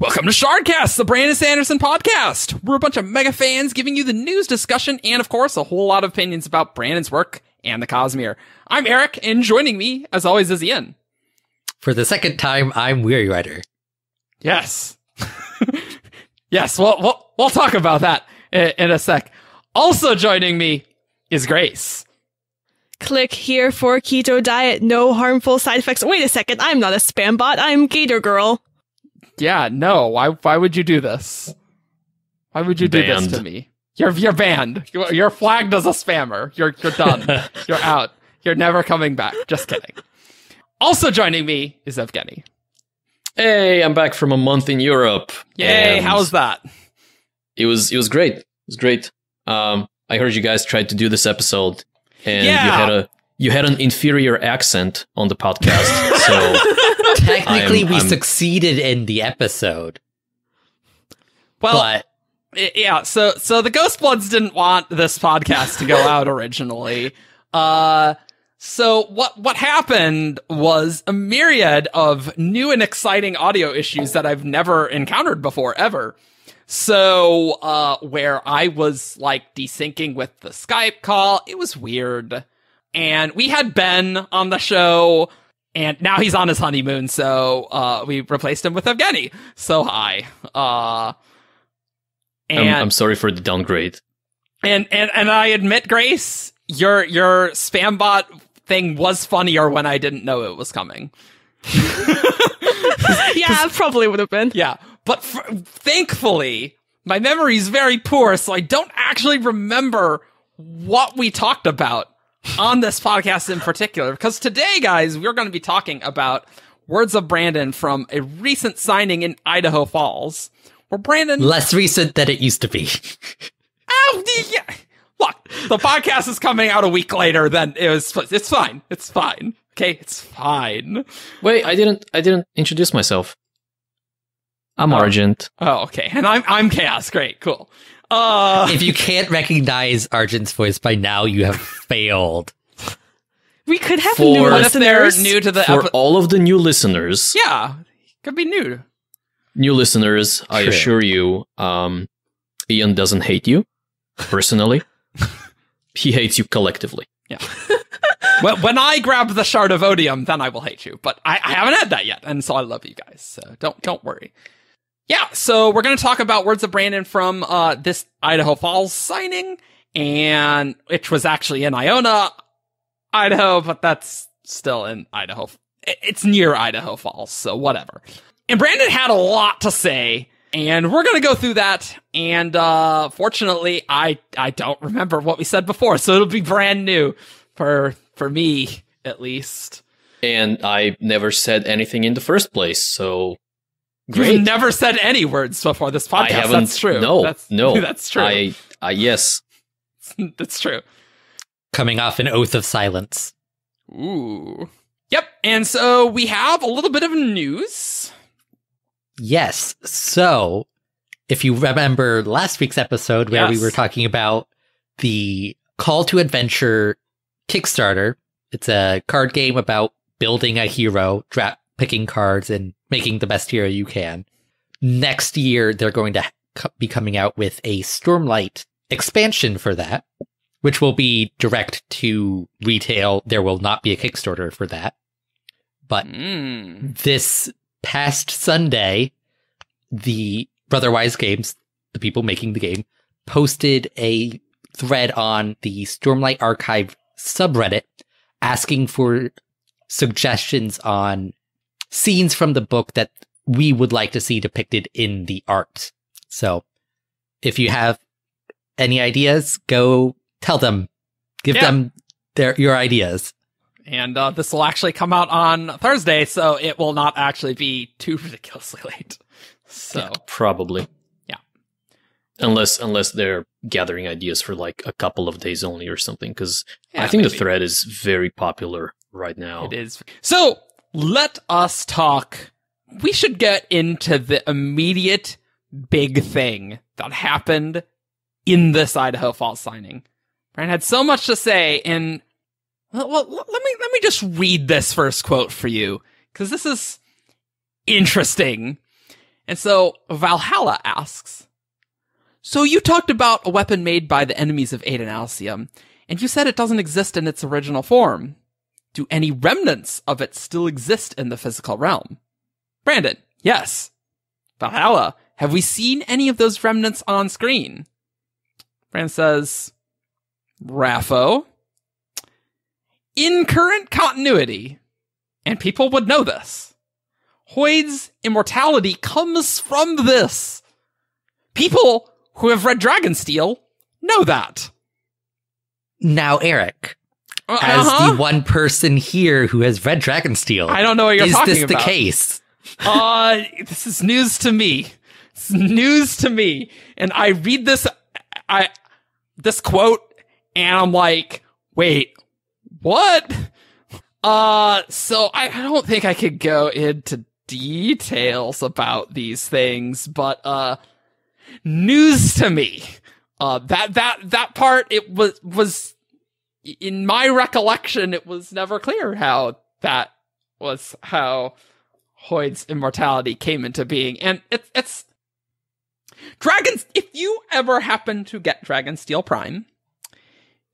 Welcome to Shardcast, the Brandon Sanderson podcast. We're a bunch of mega fans giving you the news, discussion, and of course, a whole lot of opinions about Brandon's work and the Cosmere. I'm Eric, and joining me, as always, is Ian. For the second time, I'm WeiryWriter. Yes. Yes, we'll talk about that in a sec. Also joining me is Grace. Click here for keto diet, no harmful side effects. Wait a second, I'm not a spam bot, I'm gatorgirl. Yeah, no, why would you do this? Why would you do this to me? You're banned. You're flagged as a spammer. You're done. You're out. You're never coming back. Just kidding. Also joining me is Evgeni. Hey, I'm back from a month in Europe. Yay, how's that? It was great. It was great. I heard you guys tried to do this episode, and you had an inferior accent on the podcast. So technically, we succeeded in the episode. Well, yeah. So the Ghost Bloods didn't want this podcast to go out originally. So what happened was a myriad of new and exciting audio issues that I've never encountered before, ever. So, where I was, like, desyncing with the Skype call, it was weird. And we had Ben on the show, and now he's on his honeymoon, so, we replaced him with Evgeni. So, hi. I'm sorry for the downgrade. And I admit, Grace, your spam bot thing was funnier when I didn't know it was coming. Yeah, probably would have been. Yeah. But thankfully, my memory is very poor, so I don't actually remember what we talked about on this podcast in particular. Because today, guys, we're going to be talking about Words of Brandon from a recent signing in Idaho Falls, where Brandon... Less recent than it used to be. Oh, yeah. Look, the podcast is coming out a week later than it was... It's fine. It's fine. Okay, it's fine. Wait, I didn't introduce myself. I'm Argent. Oh, okay. And I'm Chaos. Great, cool. If you can't recognize Argent's voice by now, you have failed. We could have new listeners. New to the for all of the new listeners. Yeah, could be new. New listeners, I assure you, Ian doesn't hate you personally. He hates you collectively. Yeah. Well, when I grab the shard of odium, then I will hate you. But I haven't had that yet, and so I love you guys. So don't worry. Yeah, so we're going to talk about Words of Brandon from this Idaho Falls signing, and which was actually in Iona, Idaho, but that's still in Idaho. It's near Idaho Falls, so whatever. And Brandon had a lot to say, and we're going to go through that. And fortunately, I don't remember what we said before, so it'll be brand new for me, at least. And I never said anything in the first place, so... Great. You've never said any words before this podcast. I haven't, that's true. No, that's true. Yes. That's true. Coming off an oath of silence. Ooh. Yep. And so we have a little bit of news. Yes. So, if you remember last week's episode where we were talking about the Call to Adventure Kickstarter, it's a card game about building a hero, picking cards, and making the best hero you can. Next year, they're going to be coming out with a Stormlight expansion for that, which will be direct to retail. There will not be a Kickstarter for that. But this past Sunday, the Brotherwise Games, the people making the game, posted a thread on the Stormlight Archive subreddit asking for suggestions on scenes from the book that we would like to see depicted in the art. So, if you have any ideas, go tell them. Give them your ideas. And this will actually come out on Thursday, so it will not actually be too ridiculously late. So yeah, probably. Yeah. Unless they're gathering ideas for like a couple of days only or something, because I think the thread is very popular right now. It is. So, let us talk. We should get into the immediate big thing that happened in this Idaho Falls signing. Brian had so much to say, and well, let me just read this first quote for you, because this is interesting. And so Valhalla asks, so you talked about a weapon made by the enemies of Adonalsium, and you said it doesn't exist in its original form. Do any remnants of it still exist in the physical realm? Brandon, yes. Valhalla, have we seen any of those remnants on screen? Brandon says, Raffo, in current continuity, and people would know this, Hoid's immortality comes from this. People who have read Dragonsteel know that. Now, Eric, as the one person here who has read Dragonsteel, I don't know what you're talking about. Is this the case? This is news to me. It's news to me. And I read this quote, and I'm like, wait, what? So I don't think I could go into details about these things, but news to me. That part, it was in my recollection, it was never clear how that was how Hoid's immortality came into being. And it's Dragons, if you ever happen to get Dragonsteel Prime,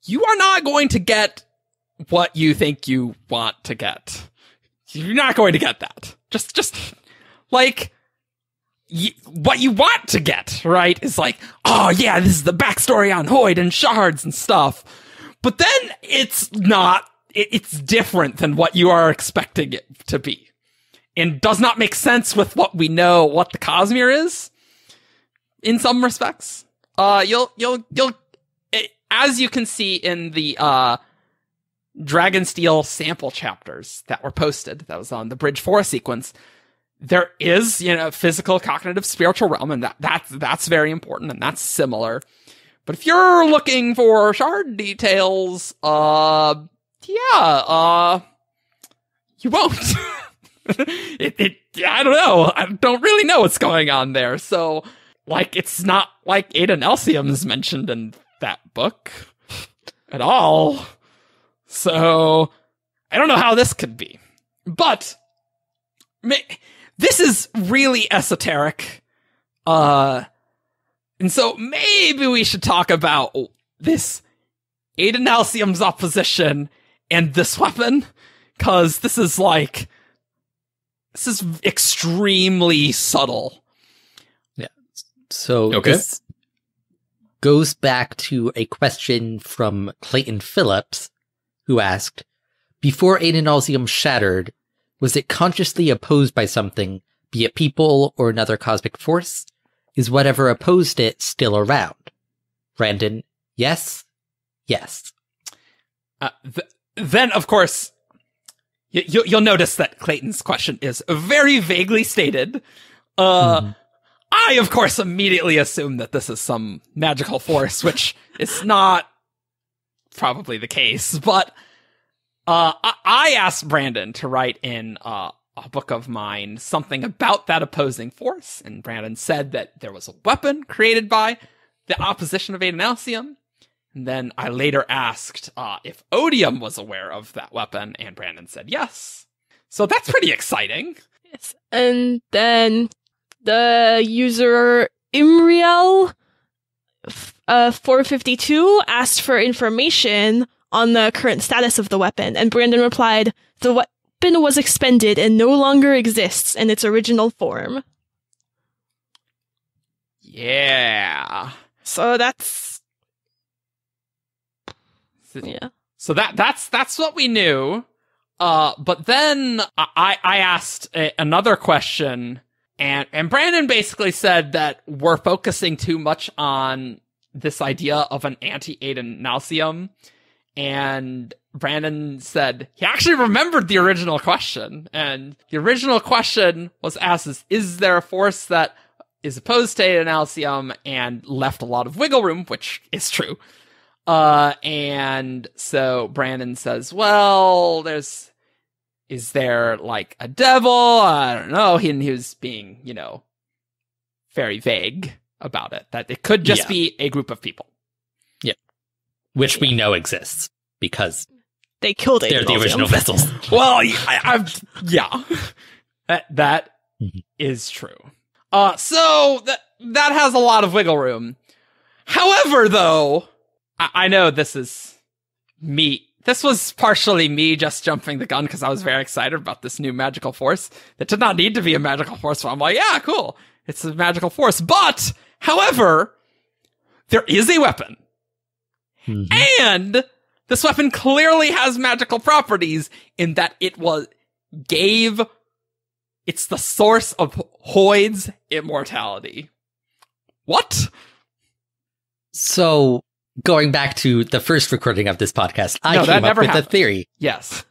you are not going to get what you think you want to get. You're not going to get that. Just like what you want to get, right? Is like, oh yeah, this is the backstory on Hoid and shards and stuff. But then it's not. It's different than what you are expecting it to be, and does not make sense with what we know. What the Cosmere is, in some respects. You'll as you can see in the Dragonsteel sample chapters that were posted, that was on the Bridge 4 sequence, there is, physical, cognitive, spiritual realm, and that's very important, and that's similar. But if you're looking for shard details, you won't. I don't know. I don't really know what's going on there. So, it's not like Adonalsium is mentioned in that book at all. So, I don't know how this could be. But, this is really esoteric. And so maybe we should talk about this Adonalsium's opposition and this weapon, because this is extremely subtle. Yeah. So this goes back to a question from Clayton Phillips, who asked, before Adonalsium shattered, was it consciously opposed by something, be it people or another cosmic force? Is whatever opposed it still around? Brandon, yes. Yes. Then, of course, you'll notice that Clayton's question is very vaguely stated. I, of course, immediately assume that this is some magical force, which is not probably the case. But I asked Brandon to write in a book of mine something about that opposing force, and Brandon said that there was a weapon created by the opposition of Adonalsium. And then I later asked if Odium was aware of that weapon, and Brandon said yes. So that's pretty exciting. Yes. And then the user Imriel 452 asked for information on the current status of the weapon, and Brandon replied, the weapon was expended and no longer exists in its original form. Yeah. So that's... Yeah. So that's what we knew. But then I asked another question, and Brandon basically said that we're focusing too much on this idea of an anti-Adonalsium. And Brandon said he actually remembered the original question. And the original question was asked is there a force that is opposed to Adonalsium, and left a lot of wiggle room, which is true. And so Brandon says, well, is there like a devil? I don't know. He was being, very vague about it, that it could just be a group of people. Yeah. Which we know exists because they killed it. They're the original vessels. Well, that is true. So that has a lot of wiggle room. However, though, I know this is me. This was partially me just jumping the gun because I was very excited about this new magical force that did not need to be a magical force. So I'm like, yeah, cool. It's a magical force. But, however, there is a weapon. Mm-hmm. And this weapon clearly has magical properties in that it's the source of Hoid's immortality. What? So, going back to the first recording of this podcast, I came up with a theory. Yes.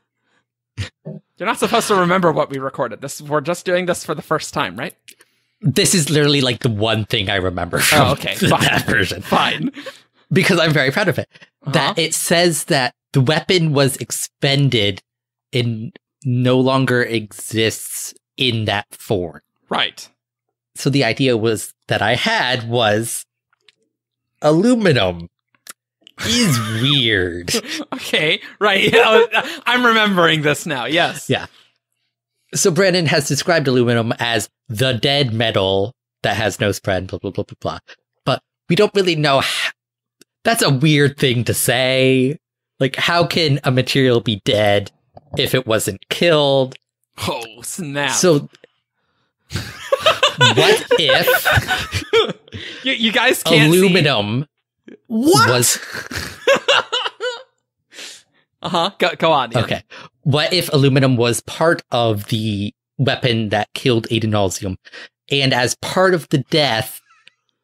You're not supposed to remember what we recorded. We're just doing this for the first time, right? This is literally like the one thing I remember from that version. Fine. Because I'm very proud of it. That it says that the weapon was expended and no longer exists in that form. Right. So the idea was aluminum is weird. Okay, right. I'm remembering this now, yes. Yeah. So Brandon has described aluminum as the dead metal that has no spread, blah, blah, blah, blah, blah. But we don't really know that's a weird thing to say. Like, how can a material be dead if it wasn't killed? Oh, snap. So, what if you guys can't aluminum was... Go on. Ian. Okay. What if aluminum was part of the weapon that killed Adonalsium, and as part of the death,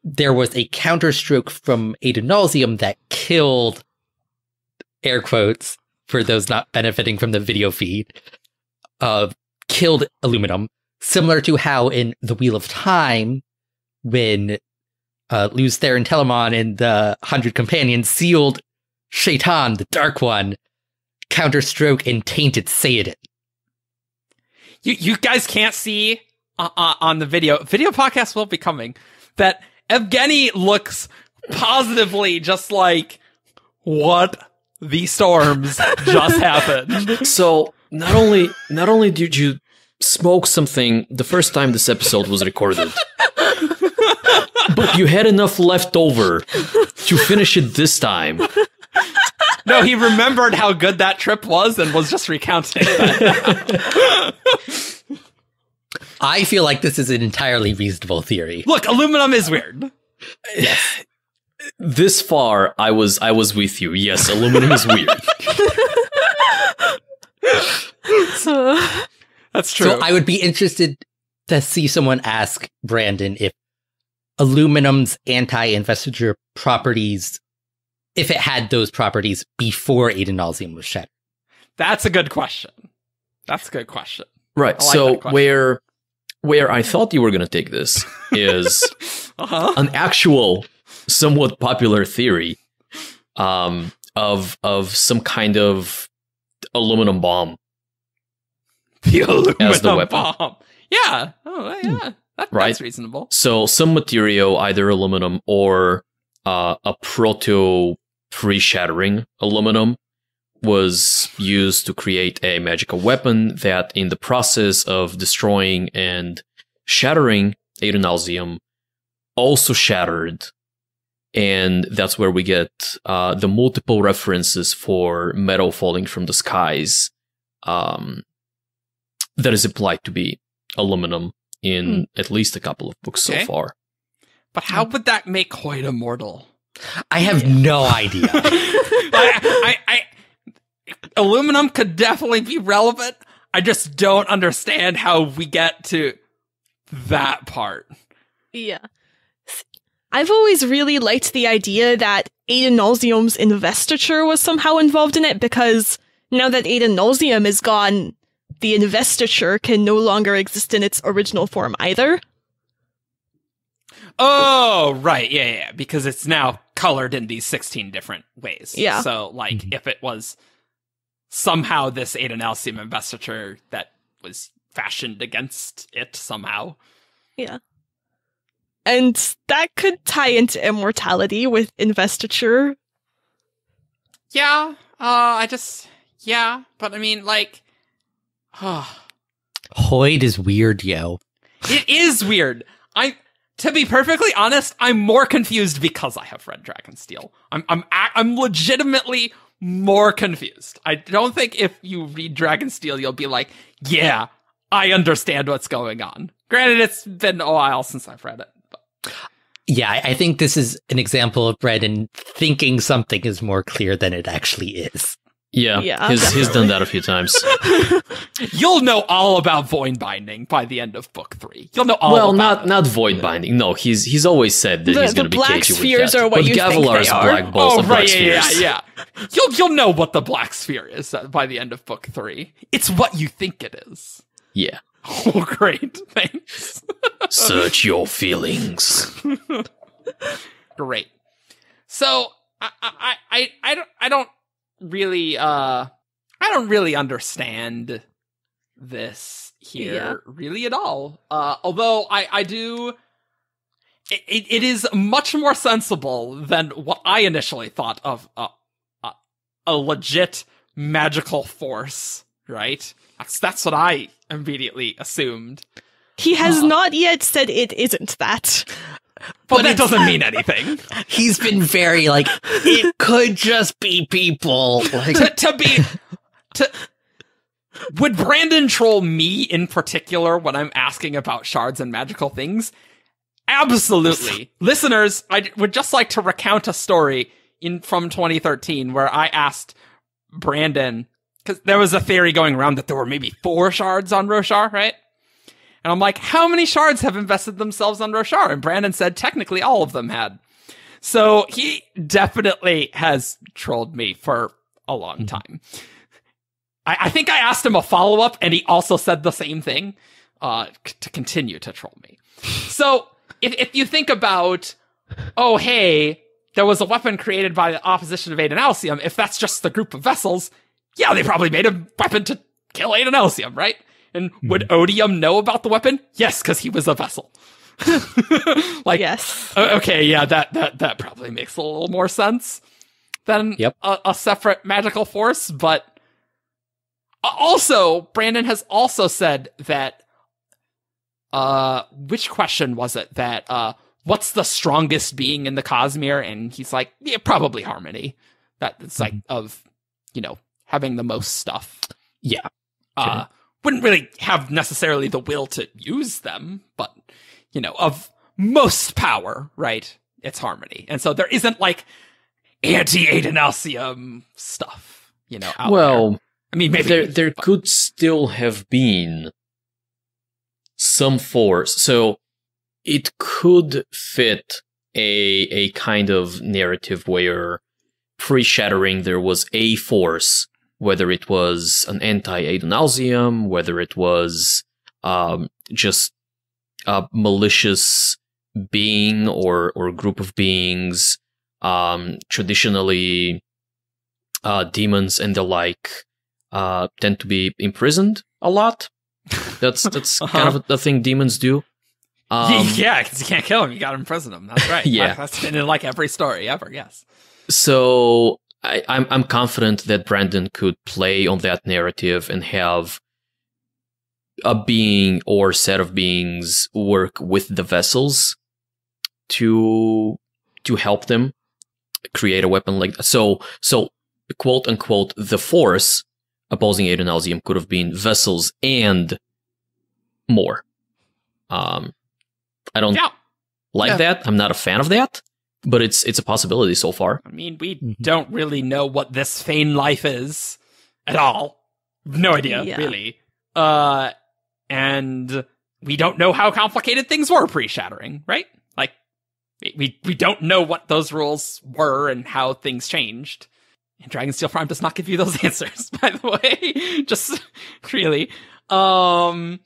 there was a counterstroke from Adonalsium that killed, air quotes, for those not benefiting from the video feed, killed aluminum, similar to how in The Wheel of Time, when Luz Theron Telamon and the 100 Companions sealed Shaitan, the Dark One, counterstroke and tainted Saiyadin. You guys can't see on the video podcast will be coming that Evgeni looks positively just like, what the storms just happened. So not only did you smoke something the first time this episode was recorded, but you had enough left over to finish it this time. No, he remembered how good that trip was and was just recounting that. I feel like this is an entirely reasonable theory. Look, aluminum is weird. Yes. This far, I was with you. Yes, aluminum is weird. That's true. So I would be interested to see someone ask Brandon if aluminum's anti-investiture properties, if it had those properties before Adonalsium was shattered. That's a good question. Right. So where I thought you were going to take this is an actual, somewhat popular theory of some kind of aluminum bomb. The aluminum as the weapon. bomb. Yeah. Oh, yeah. That's reasonable. So some material, either aluminum or a proto pre-shattering aluminum, was used to create a magical weapon that, in the process of destroying and shattering Adonalsium, also shattered. And that's where we get the multiple references for metal falling from the skies that is implied to be aluminum in at least a couple of books so far. But how would that make Hoid immortal? I have no idea. Aluminum could definitely be relevant. I just don't understand how we get to that part. Yeah. I've always really liked the idea that Adonalsium's investiture was somehow involved in it, because now that Adonalsium is gone, the investiture can no longer exist in its original form either. Oh, right. Yeah. Because it's now colored in these 16 different ways. Yeah. So, like, if it was somehow this Adonalsium investiture that was fashioned against it somehow. Yeah. And that could tie into immortality with investiture. Yeah. But I mean, like... Hoid is weird, yo. It is weird. To be perfectly honest, I'm more confused because I have read Dragonsteel. I'm legitimately more confused. I don't think if you read Dragonsteel, you'll be like, yeah, I understand what's going on. Granted, it's been a while since I've read it. But. Yeah, I think this is an example of Brendan thinking something is more clear than it actually is. Yeah, he's done that a few times. You'll know all about void binding by the end of book 3. You'll know all about not void binding. No, he's always said that he's going to be cagey with that. The black spheres are what but you Gavilar's think they are. black balls are black spheres. Yeah. You'll know what the black sphere is by the end of book 3. It's what you think it is. Yeah. Oh, great. Thanks. Search your feelings. Great. So I don't really understand this here really at all. Although I do it is much more sensible than what I initially thought of a legit magical force, right? That's what I immediately assumed. He has not yet said it isn't that. But that doesn't mean anything. He's been very like, it could just be people. Like would Brandon troll me in particular when I'm asking about shards and magical things? Absolutely. Listeners, I would just like to recount a story from 2013 where I asked Brandon, because there was a theory going around that there were maybe 4 shards on Roshar, right? And I'm like, how many shards have invested themselves on Roshar? And Brandon said technically all of them had. So he definitely has trolled me for a long time. I think I asked him a follow-up, and he also said the same thing to continue to troll me. So if you think about, oh, hey, there was a weapon created by the opposition of Adonalsium, if that's just the group of vessels, yeah, they probably made a weapon to kill Adonalsium, right? And would Odium know about the weapon? Yes, because he was a vessel. Like, yes. Okay, yeah, that probably makes a little more sense than a separate magical force. But also, Brandon has also said that, which question was it? That, what's the strongest being in the Cosmere? And he's like, yeah, probably Harmony. That's like, of, having the most stuff. Yeah. Sure. Wouldn't really have necessarily the will to use them, but, of most power, right? It's Harmony. And so there isn't, like, anti-Adonalsium stuff, out there. I mean, maybe there could still have been some force. So it could fit a kind of narrative where pre-shattering there was a force, whether it was an anti-Adonalsium, whether it was just a malicious being or group of beings. Traditionally, demons and the like tend to be imprisoned a lot. That's kind of the thing demons do. Yeah, because you can't kill him. You got to imprison him. That's right. Yeah. That's been in like every story ever, yes. So I'm confident that Brandon could play on that narrative and have a being or set of beings work with the vessels to help them create a weapon like that. So quote unquote, the force opposing Adonalsium could have been vessels and more. I don't like that. I'm not a fan of that. But it's a possibility so far. I mean, we don't really know what this Fane life is at all. No idea, really. And we don't know how complicated things were pre-shattering, right? Like, we don't know what those rules were and how things changed. And Dragonsteel Prime does not give you those answers, by the way. Just really. So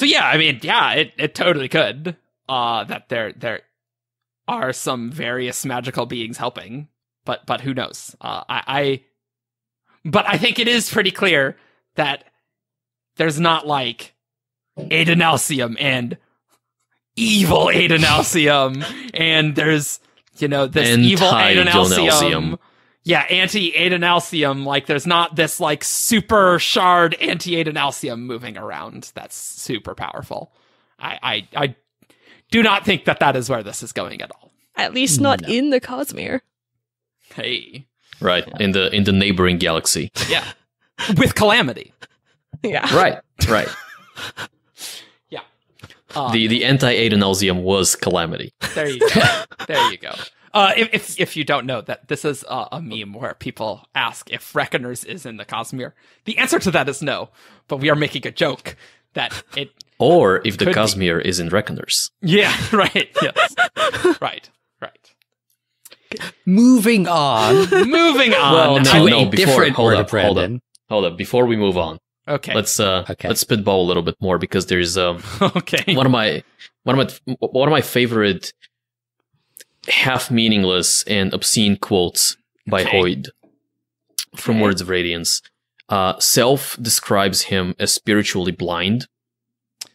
yeah, I mean, yeah, it totally could. That there are some various magical beings helping, but who knows? But I think it is pretty clear that there's not like Adonalsium and evil Adonalsium, and there's this evil Adonalsium. Yeah, anti-Adonalsium. Like there's not this like super shard anti-Adonalsium moving around that's super powerful. I do not think that is where this is going at all. At least not in the Cosmere. Hey. Right, in the neighboring galaxy. Yeah. With Calamity. Yeah. Right. Yeah. The anti-Adonalsium was Calamity. There you go. There you go. If you don't know that this is a meme where people ask if Reckoners is in the Cosmere, the answer to that is no. But we are making a joke that it. Or if the Cosmere is in Reckoners. Yeah. Right. Yes. Right. Moving on. Well, to a different word of Brandon. Hold up. Before we move on, okay. Let's spitball a little bit more because there's okay. one of my favorite half meaningless and obscene quotes by Hoid from Words of Radiance. Self describes him as spiritually blind.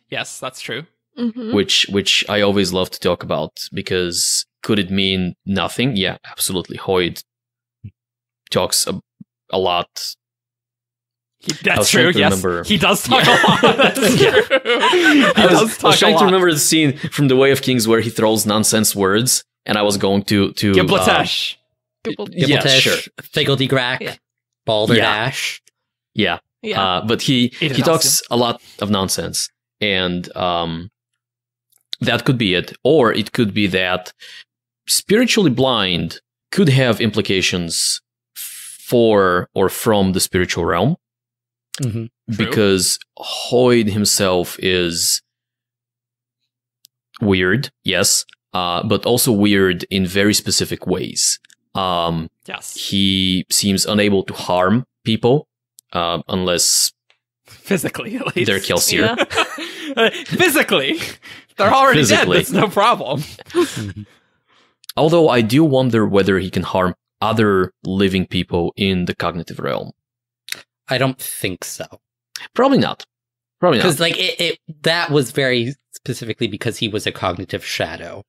Yes, that's true. Mm-hmm. Which I always love to talk about because could it mean nothing? Yeah, absolutely. Hoid talks a lot. That's true. Yes, he does talk a lot. That's true. I was trying to remember the scene from The Way of Kings where he throws nonsense words, and I was going to Gibletesh. Yeah, sure. Figgledy-Grack, Balderdash. Yeah. But he talks a lot of nonsense, and that could be it, or it could be that spiritually blind could have implications for or from the spiritual realm. Mm-hmm. Because Hoid himself is weird, yes, but also weird in very specific ways. Yes. He seems unable to harm people, unless physically, at least. They're Kelsier. Yeah. Physically. They're already dead, that's no problem. Although I do wonder whether he can harm other living people in the cognitive realm. I don't think so. Probably not. Because that was very specifically because he was a cognitive shadow.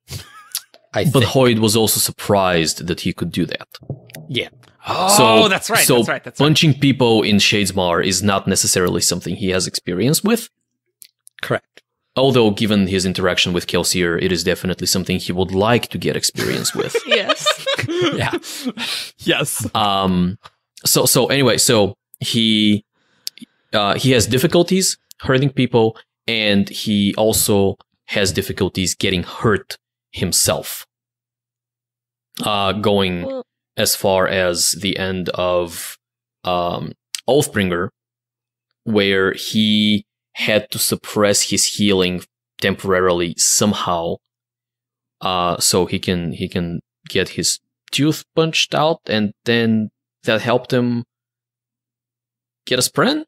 But Hoid was also surprised that he could do that. Yeah. Oh, that's right. So that's right. punching people in Shadesmar is not necessarily something he has experience with. Correct. Although, given his interaction with Kelsier, it is definitely something he would like to get experience with. Yes. Yeah. Yes. So anyway, he has difficulties hurting people, and he also has difficulties getting hurt himself. Going as far as the end of Oathbringer, where he had to suppress his healing temporarily somehow, so he can get his tooth punched out, and then that helped him get a sprint?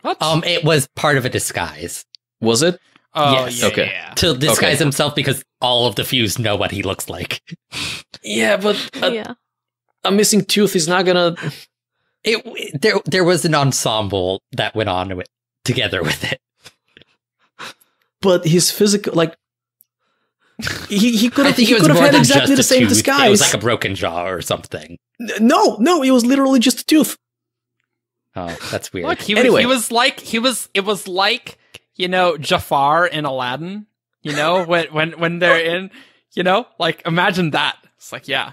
What? It was part of a disguise. Was it? Oh, yes. yeah, Okay. yeah. To disguise himself because all of the Fuse know what he looks like. Yeah, but Yeah. a missing tooth is not gonna... There was an ensemble that went on together with it. But his physical, like... He could have more had than exactly just the a same tooth. disguise. It was like a broken jaw or something. No, it was literally just a tooth. Oh, that's weird. Look, Anyway. it was like, you know, Jafar in Aladdin, you know, when they're in, you know, like imagine that. It's like, yeah.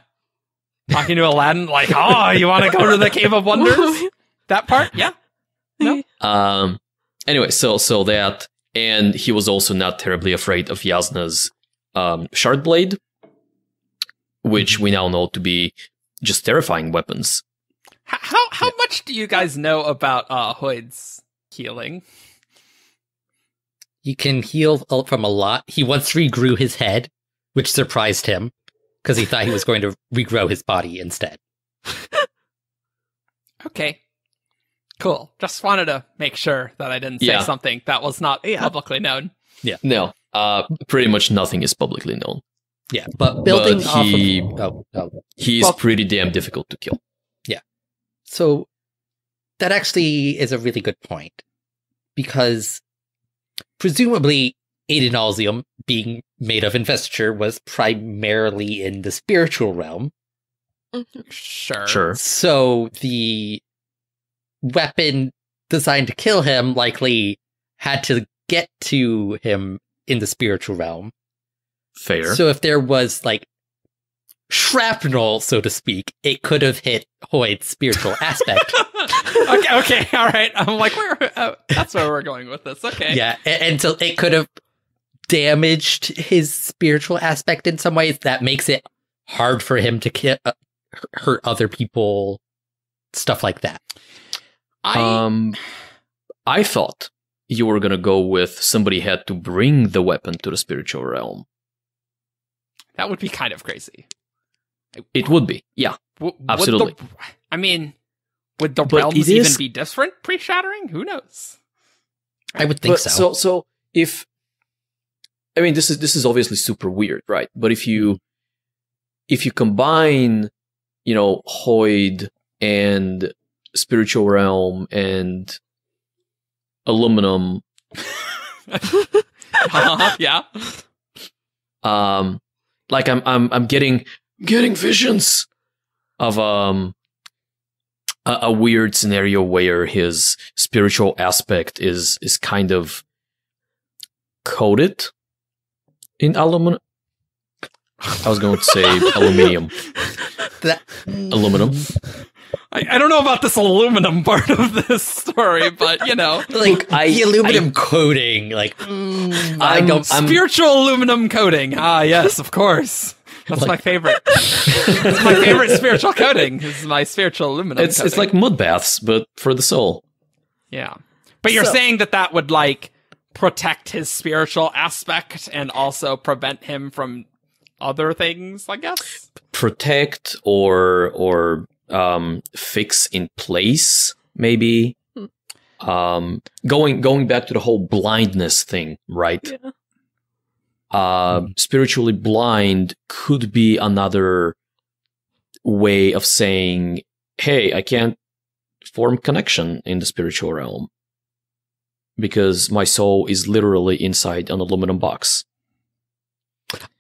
Talking to Aladdin, like, oh, you want to go to the Cave of Wonders? That part? Yeah. No. Anyway, so that, and he was also not terribly afraid of Yasna's shard blade, which we now know to be just terrifying weapons. How much do you guys know about Hoid's healing? You can heal from a lot. He once regrew his head, which surprised him because he thought he was going to regrow his body instead. Okay. Cool. Just wanted to make sure that I didn't say something that was not publicly known. Yeah. No, pretty much nothing is publicly known. Yeah, but building he's pretty damn difficult to kill. Yeah. So that actually is a really good point, because presumably Adonalsium, being made of investiture, was primarily in the spiritual realm. Sure. So the weapon designed to kill him likely had to get to him in the spiritual realm. Fair. So if there was like shrapnel, so to speak, it could have hit Hoid's spiritual aspect. okay, all right. I'm like, that's where we're going with this. Okay. Yeah, and so it could have damaged his spiritual aspect in some ways. That makes it hard for him to hurt other people, stuff like that. I thought you were gonna go with somebody had to bring the weapon to the spiritual realm. That would be kind of crazy. It would be, yeah, absolutely. Would the realms even be different pre-shattering? Who knows? I would think so. So if, I mean, this is obviously super weird, right? But if you combine, Hoid and spiritual realm and aluminum, yeah. Like I'm getting visions of a weird scenario where his spiritual aspect is kind of coated in aluminum. I was going to say aluminium. Aluminum. I don't know about this aluminum part of this story, but like the aluminum coating, like spiritual aluminum coating. Ah, yes, of course. That's my favorite. That's my favorite spiritual coating. This is my spiritual aluminum. It's like mud baths, but for the soul. Yeah, but you're saying that would like protect his spiritual aspect and also prevent him from other things, I guess. Protect or fix in place, maybe. Going back to the whole blindness thing, right? Yeah. Spiritually blind could be another way of saying, hey, I can't form connection in the spiritual realm because my soul is literally inside an aluminum box.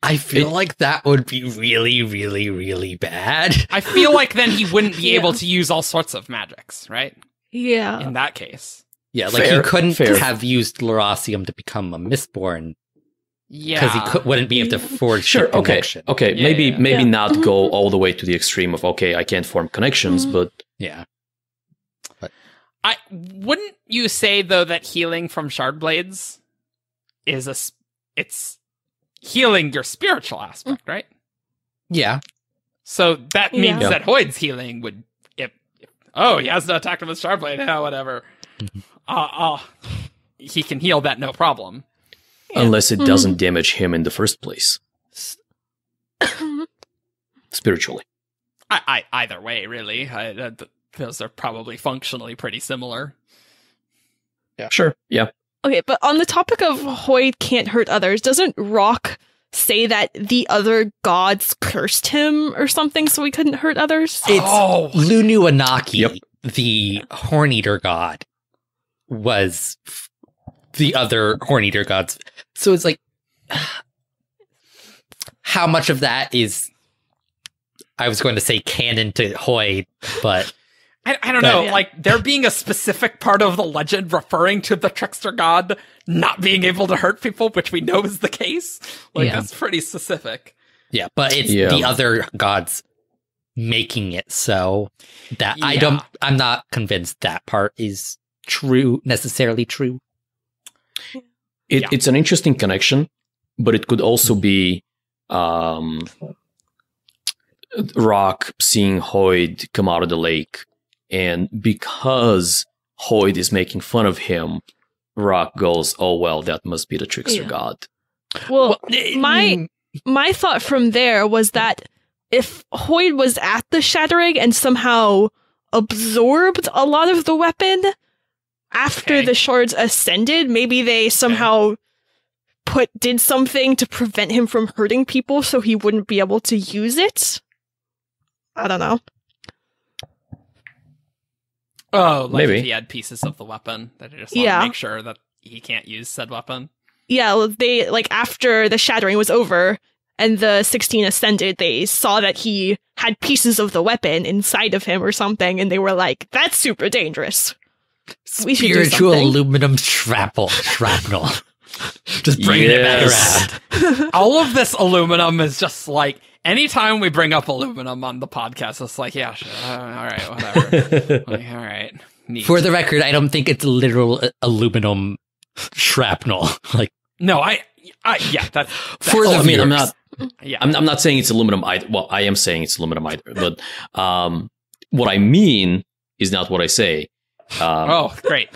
I feel like that would be really, really, really bad. I feel like then he wouldn't be able to use all sorts of magics, right? Yeah. In that case. Yeah, like he couldn't have used Lerasium to become a Mistborn. Yeah. Because he wouldn't be able to forge the connection. Okay. Yeah, maybe not go all the way to the extreme of, okay, I can't form connections, but... Yeah. Wouldn't you say, though, that healing from shard blades is it's healing your spiritual aspect, right? Yeah. So that means that Hoid's healing would... If he has to attack him with shard blade, whatever. He can heal that no problem. Unless it doesn't damage him in the first place. Spiritually. Either way, really. Those are probably functionally pretty similar. Yeah. Sure, yeah. Okay, but on the topic of Hoid can't hurt others, doesn't Rock say that the other gods cursed him or something so he couldn't hurt others? It's Lunu Anaki, the Horn-Eater god, was the other Horn-Eater gods. So it's like, how much of that is, I was going to say canon to Hoid, but... I don't know, like, there being a specific part of the legend referring to the trickster god not being able to hurt people, which we know is the case, like, that's pretty specific. Yeah, but it's the other gods making it so that I'm not convinced that part is necessarily true. It's an interesting connection, but it could also be Rock seeing Hoid come out of the lake. And because Hoid is making fun of him, Rock goes, oh, well, that must be the trickster god. Well, my thought from there was that if Hoid was at the shattering and somehow absorbed a lot of the weapon after the shards ascended, maybe they somehow did something to prevent him from hurting people so he wouldn't be able to use it. I don't know. Oh, like maybe. If he had pieces of the weapon that just want to make sure that he can't use said weapon. Yeah, well, they, like, after the shattering was over and the 16 ascended, they saw that he had pieces of the weapon inside of him or something, and they were like, that's super dangerous. Spiritual aluminum shrapnel. Just bringing it back around. All of this aluminum is just like, anytime we bring up aluminum on the podcast, it's like, yeah, sure, all right, whatever. Like, all right, neat. For the record, I don't think it's literal aluminum shrapnel. Like, no, yeah, that's for the. I mean, I'm not. Yeah, I'm not saying it's aluminum either. Well, I am saying it's aluminum either, but what I mean is not what I say. Oh, great.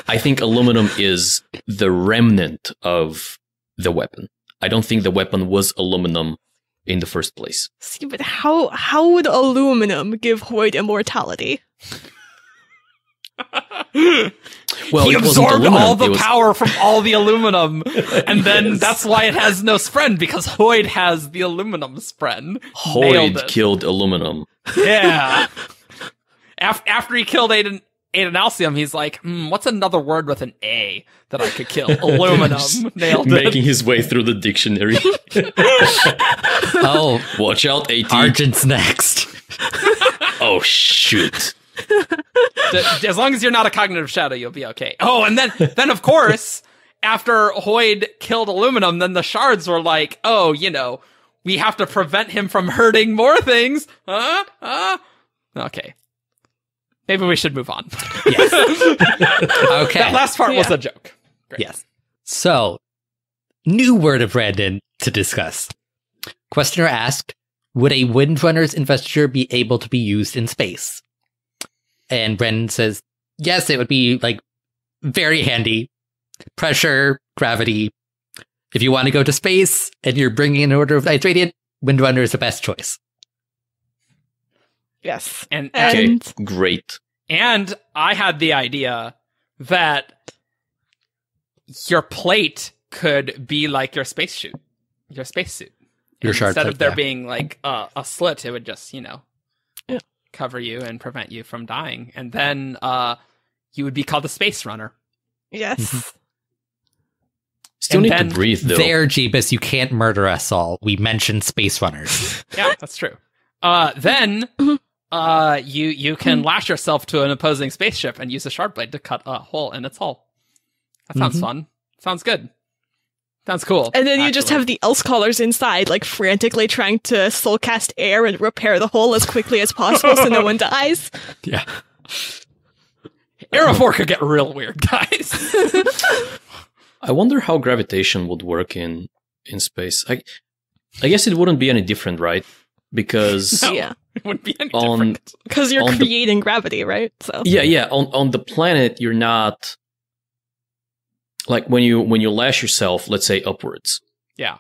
I think aluminum is the remnant of the weapon. I don't think the weapon was aluminum in the first place. See, but how would aluminum give Hoid immortality? Well, he it wasn't absorbed aluminum, all the it was- power from all the aluminum, and then that's why it has no spren, because Hoid has the aluminum spren. Nailed Hoid it. killed aluminum. Yeah. After he killed Adonalsium, he's like, what's another word with an A that I could kill? Aluminum. Nailed it. Making his way through the dictionary. Oh, Watch out, AT. Argent's next. Oh, shoot. As long as you're not a cognitive shadow, you'll be okay. Oh, and then of course, after Hoid killed aluminum, then the shards were like, oh, we have to prevent him from hurting more things. Okay. Maybe we should move on. Yes. Okay. That last part was a joke. Great. Yes. So, new word of Brandon to discuss. Questioner asked, would a Windrunner's investiture be able to be used in space? And Brandon says, yes, it would be, very handy. Pressure, gravity. If you want to go to space and you're bringing an Order of Knights Radiant, Windrunner is the best choice. Yes. And Great. And I had the idea that your plate could be like your spacesuit. Your spacesuit. Instead of there being a slit, it would just, cover you and prevent you from dying. And then you would be called a space runner. Yes. Still need to breathe, though. There, Jeebus, you can't murder us all. We mentioned space runners. Yeah, that's true. Then you can lash yourself to an opposing spaceship and use a shard blade to cut a hole in its hull. That sounds fun. Sounds good. Sounds cool. And then you just have the else callers inside, frantically trying to soul cast air and repair the hole as quickly as possible so no one dies. Yeah. Era 4 could get real weird, guys. I wonder how gravitation would work in space. I guess it wouldn't be any different, right? Because Yeah. It wouldn't be any different. Because you're creating gravity, right? So yeah. On the planet, you're not when you lash yourself, let's say upwards. Yeah.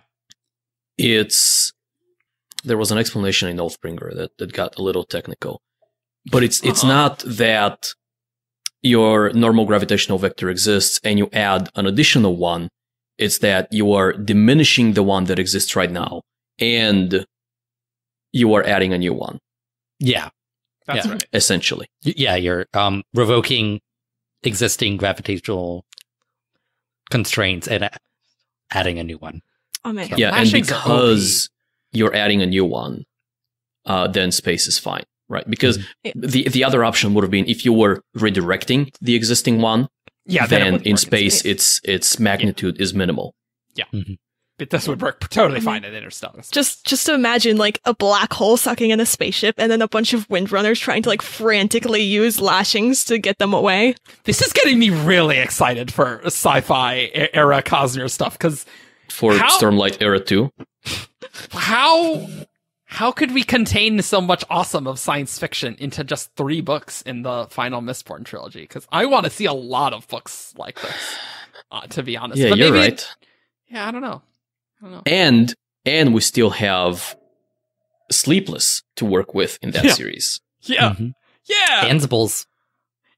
There was an explanation in Oathbringer that got a little technical, but it's not that your normal gravitational vector exists and you add an additional one. It's that you are diminishing the one that exists right now and you are adding a new one. Yeah. That's right. Essentially. Yeah, you're revoking existing gravitational constraints and adding a new one. Oh man. Yeah, and because you're adding a new one, then space is fine, right? Because the other option would have been if you were redirecting the existing one, then in space its magnitude is minimal. Yeah. But this would work totally fine in Interstellar. Just imagine a black hole sucking in a spaceship and then a bunch of windrunners trying to frantically use lashings to get them away. This is getting me really excited for sci-fi era Cosner stuff, because for Stormlight Era 2. How could we contain so much awesome of science fiction into just 3 books in the final Mistborn trilogy? Because I want to see a lot of books like this, to be honest. Yeah, but you're right. Yeah, I don't know. And we still have Sleepless to work with in that series. Yeah. Mm-hmm. Yeah. Ansibles.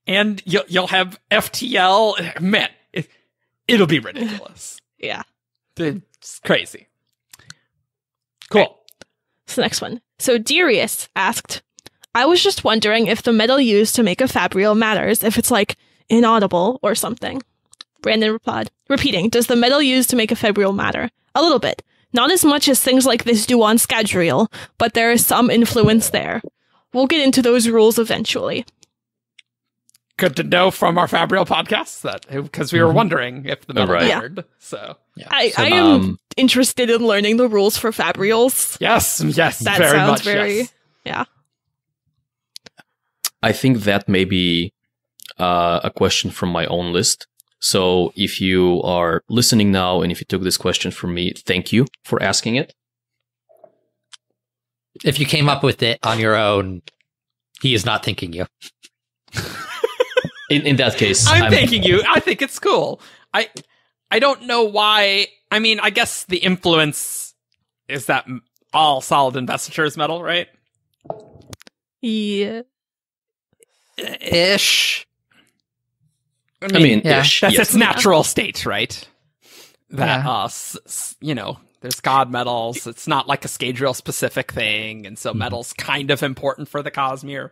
And you'll have FTL. Man, it'll be ridiculous. Yeah. It's crazy. Cool. Right. So next one. So Darius asked, I was just wondering if the metal used to make a fabrial matters, if it's inaudible or something. Brandon replied, repeating, does the metal used to make a fabrial matter? A little bit. Not as much as things like this do on Scadrial, but there is some influence there. We'll get into those rules eventually. good to know from our Fabrial podcast because we were wondering if the metal mattered. So I am interested in learning the rules for Fabrials. Yes, That very sounds much. very Yes. I think that may be a question from my own list. So if you are listening now and if you took this question from me, thank you for asking it. If you came up with it on your own, he is not thanking you. In that case, I'm thanking you. I think it's cool. I don't know why. I mean, I guess the influence is that all solid investiture is metal, right? Yeah. Ish. I mean, yeah. ish, That's yes. its natural state, right? That, there's god metals. It's not like a Scadrial specific thing, and so metal's kind of important for the Cosmere.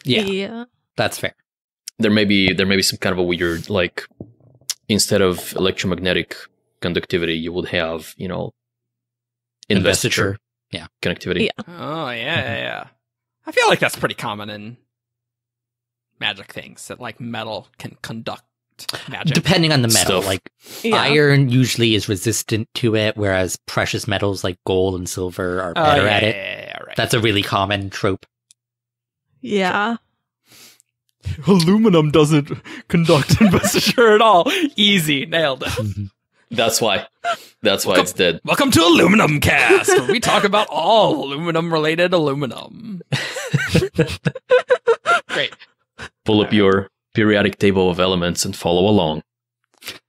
Yeah, that's fair. There may be some kind of a weird, like, instead of electromagnetic conductivity, you would have, investiture. Yeah. Connectivity. Yeah. Oh, yeah. I feel like that's pretty common in magic things, that, like, metal can conduct magic. Depending on the metal, Stuff. like iron usually is resistant to it, whereas precious metals like gold and silver are better at it. Yeah, right. That's a really common trope. Yeah. Aluminum doesn't conduct investiture at all. Easy, nailed it. That's why it's dead. Welcome to Aluminum Cast, where we talk about all aluminum-related aluminum. Great. Pull up your periodic table of elements and follow along.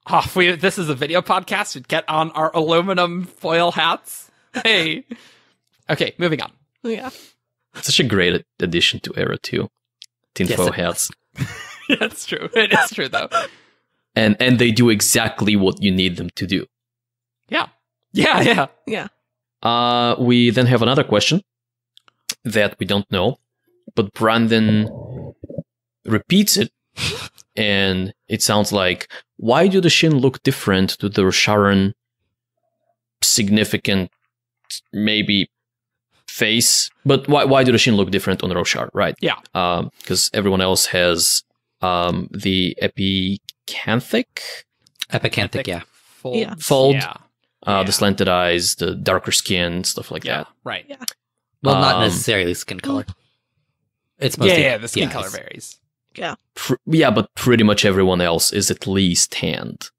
Oh, if this is a video podcast, we'd get on our aluminum foil hats. Hey. Okay, moving on. Yeah. Such a great addition to Era 2. Tinfoil hats. Yeah, it's true. It is true, though. And they do exactly what you need them to do. Yeah. We then have another question that we don't know, but Brandon repeats it, and it sounds like, why do the Shin look different to the Rosharan significant, maybe, face? But why do the Shin look different on the Roshar, right? Yeah. Because everyone else has the Epicanthic, yeah. Fold. Yeah. Yeah. The slanted eyes, the darker skin, stuff like that. Right. Yeah. Well, not necessarily skin color. It's mostly The skin color varies. Yeah. But pretty much everyone else is at least tanned.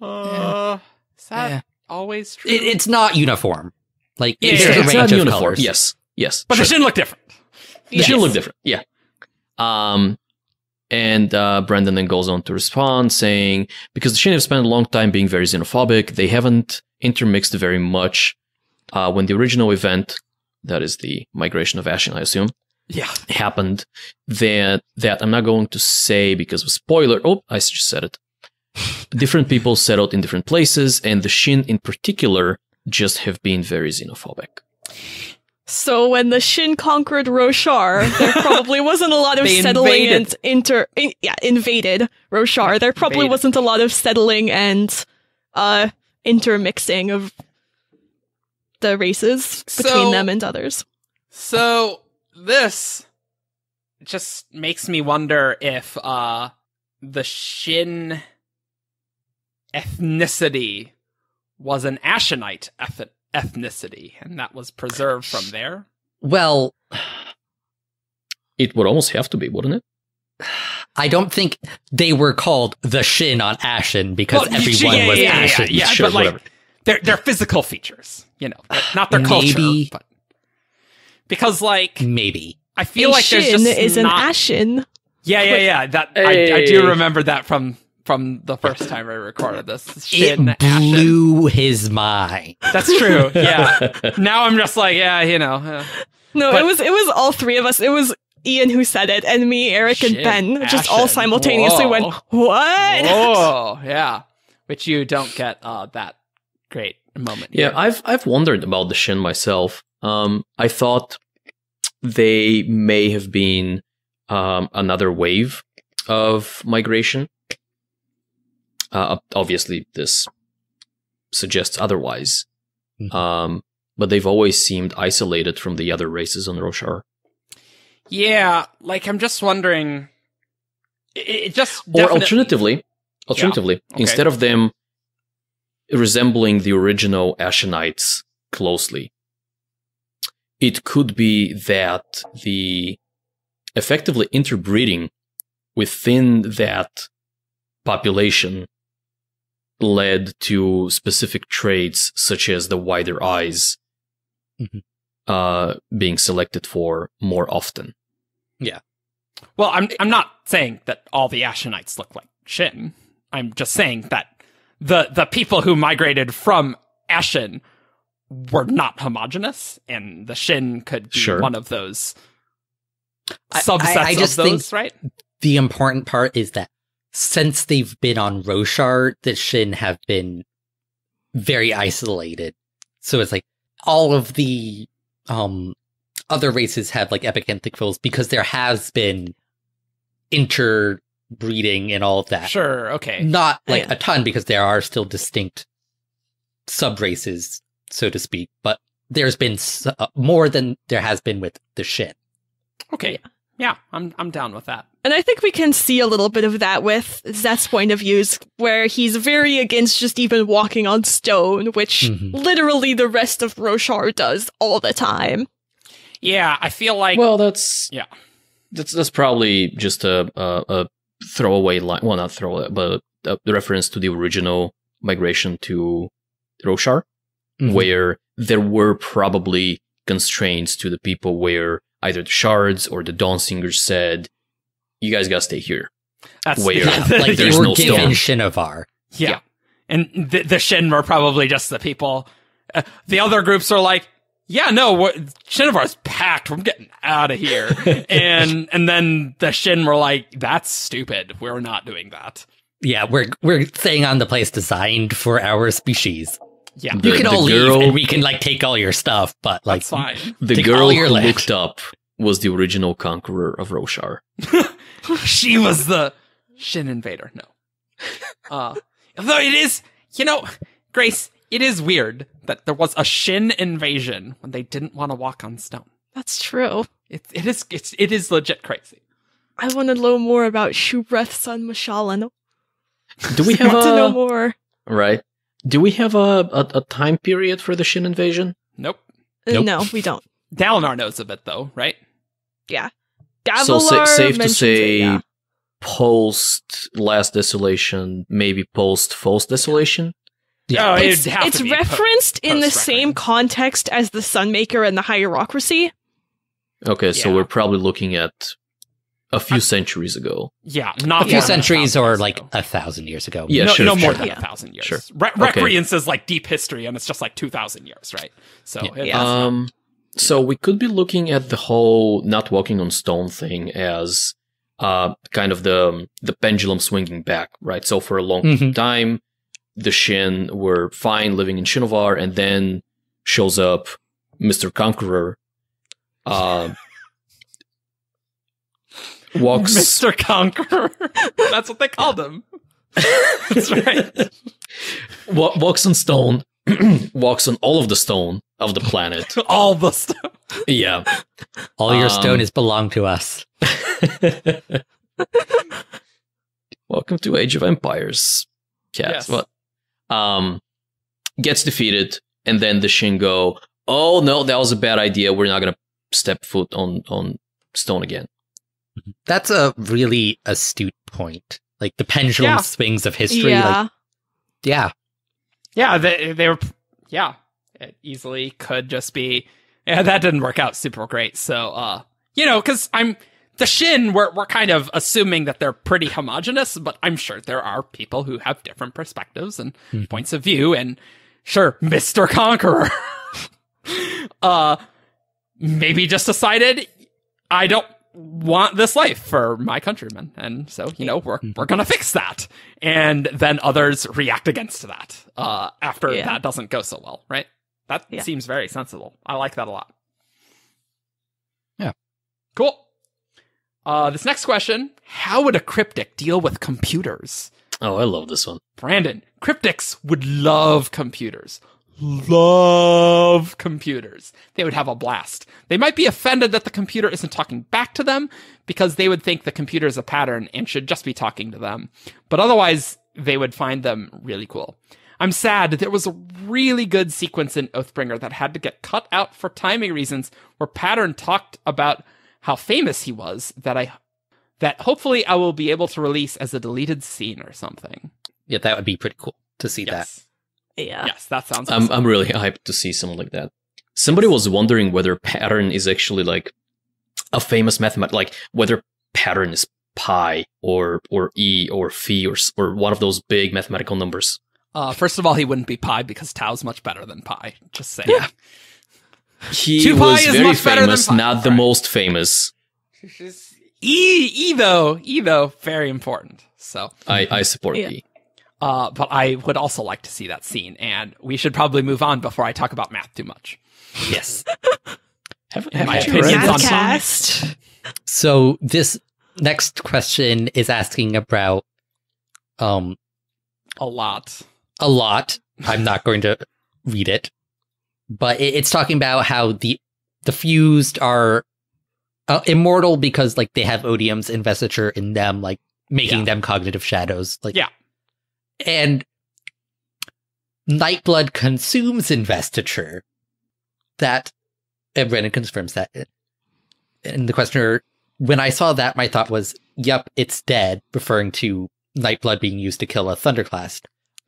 Is that always true? It's not uniform. Like, Yeah, there's yeah, a It's range not of uniform. colors. Yes. But sure. they shouldn't look different. They should look different. Yeah. And Brandon then goes on to respond saying, because the Shin have spent a long time being very xenophobic, they haven't intermixed very much. When the original event, that is the migration of Ashen, I assume, happened, that I'm not going to say because of spoiler. Oh, I just said it. Different people settled in different places, and the Shin in particular just have been very xenophobic. So when the Shin conquered Roshar, there probably wasn't a lot of They settling invaded. and invaded Roshar. There probably wasn't a lot of settling and intermixing of the races between them and others. So this just makes me wonder if the Shin ethnicity was an Ashenite ethnicity, and that was preserved from there. Well, It would almost have to be, wouldn't it? I don't think they were called the Shin on Ashen because everyone was Ashen. Yeah, Sure, but like whatever. their physical features, not their culture. Maybe. But because Maybe. I feel like there's Shin just is an not. Ashen. Yeah. That I do remember that from the first time I recorded this. Shin It Ashen. blew his mind. That's true. Yeah. Now I'm just like, No, But- it was all three of us. It was Ian who said it, and me, Eric, and Shin Ben just all Ashen. simultaneously Whoa. went, "What?" Oh, yeah. Which you don't get that great moment. Yeah, here. I've wondered about the Shin myself. I thought they may have been another wave of migration. Obviously, this suggests otherwise. But they've always seemed isolated from the other races on Roshar. Yeah, like I'm just wondering, It just Or alternatively, instead of them resembling the original Ashenites closely, it could be that the effectively interbreeding within that population led to specific traits such as the wider eyes being selected for more often. Yeah. Well, I'm not saying that all the Ashenites look like Shin. I'm just saying that the people who migrated from Ashen were not homogenous, and the Shin could be one of those subsets of those, right? The important part is that since they've been on Roshar, the Shin have been very isolated. So it's like all of the other races have like epicanthic foals because there has been interbreeding and all of that. Sure, okay. Not like a ton because there are still distinct sub-races, so to speak, but there's been more than there has been with the Shin. Okay. Yeah, I'm down with that. And I think we can see a little bit of that with Zeth's point of views, where he's very against just even walking on stone, which literally the rest of Roshar does all the time. Yeah, I feel like... Well, that's probably just a throwaway line. Well, not throwaway, but the reference to the original migration to Roshar, where there were probably constraints to the people where either the Shards or the Dawnsingers said, you guys gotta stay here. That's where like there's no given Shinovar. Yeah. And the Shin were probably just the people. The other groups are like, yeah, no, Shinovar's packed. We're getting out of here. and then the Shin were like, that's stupid. We're not doing that. Yeah, we're staying on the place designed for our species. Yeah, you can all leave and we can like take all your stuff, but like that's fine. The girl who looked up was the original conqueror of Roshar. She was the Shin invader. No. Although it is, Grace, it is weird that there was a Shin invasion when they didn't want to walk on stone. That's true. It is legit crazy. I want to know more about Shubreth's son Mashalan. Do we have to know more? Right. Do we have a time period for the Shin invasion? Nope. No, we don't. Dalinar knows a bit, though, right? Yeah. So safe to say post Last Desolation, maybe post False Desolation? Yeah, it's referenced in the same context as the Sunmaker and the Hierocracy. Okay, so we're probably looking at a few centuries ago. Yeah, not a few centuries or like 1,000 years ago. Yeah, no more than 1,000 years. Sure. Recreance is like deep history, and it's just like 2,000 years, right? So, so we could be looking at the whole not walking on stone thing as kind of the pendulum swinging back, right? So for a long time, the Shin were fine living in Shinovar, and then shows up Mr. Conqueror. Walks Mr. Conqueror. That's what they called him. That's right. Walks on stone. Walks on all of the stone of the planet. All the stone. Yeah. All your stone is belong to us. Welcome to Age of Empires. Yes. What? Gets defeated, and then the Shin go, oh no, that was a bad idea. We're not gonna step foot on stone again. That's a really astute point. Like the pendulum swings of history. Yeah. They were. Yeah, it easily could just be. Yeah, that didn't work out super great. So, because the Shin, we're kind of assuming that they're pretty homogenous, but I'm sure there are people who have different perspectives and points of view. And sure, Mr. Conqueror, maybe just decided I don't want this life for my countrymen, and so we're gonna fix that, and then others react against that after that doesn't go so well, right? That seems very sensible. I like that a lot. Yeah, cool. This next question: how would a cryptic deal with computers? Oh, I love this one. Brandon, cryptics would love computers. love computers. They would have a blast. They might be offended that the computer isn't talking back to them because they would think the computer is a pattern and should just be talking to them. But otherwise, they would find them really cool. I'm sad there was a really good sequence in Oathbringer that had to get cut out for timing reasons where Pattern talked about how famous he was that hopefully I will be able to release as a deleted scene or something. Yeah, that would be pretty cool to see that. Yeah. Yes, that sounds awesome. I'm really hyped to see something like that. Somebody was wondering whether Pattern is actually like a famous mathematical, like whether Pattern is pi or e or phi or one of those big mathematical numbers. First of all, he wouldn't be pi because tau's much better than pi. Just saying. Yeah. He was very famous, not the most famous. E though, very important. So I support E. But I would also like to see that scene, and we should probably move on before I talk about math too much. Yes. Have my you opinions read on that? Shardcast. So this next question is asking about A lot. a lot. I'm not going to read it, but it's talking about how the fused are immortal because like they have Odium's investiture in them, like making them cognitive shadows. Like and Nightblood consumes investiture. That and Brennan confirms that. And the questioner, when I saw that, my thought was, "Yup, it's dead," referring to Nightblood being used to kill a Thunderclast.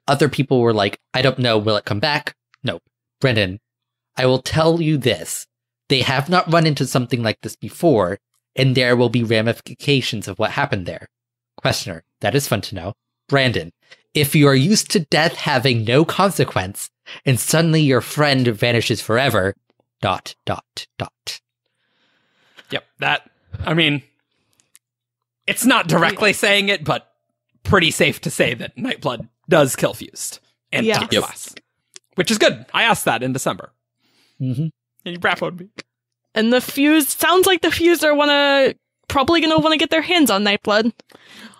Other people were like, "I don't know, will it come back?" Nope. Brennan, I will tell you this. They have not run into something like this before, and there will be ramifications of what happened there. Questioner, that is fun to know. Brandon, if you are used to death having no consequence, and suddenly your friend vanishes forever, ... Yep, that, I mean, it's not directly saying it, but pretty safe to say that Nightblood does kill Fused and take class. Which is good. I asked that in December. Mm-hmm. And you bravoed me. And the Fused, sounds like the Fused are probably gonna want to get their hands on Nightblood.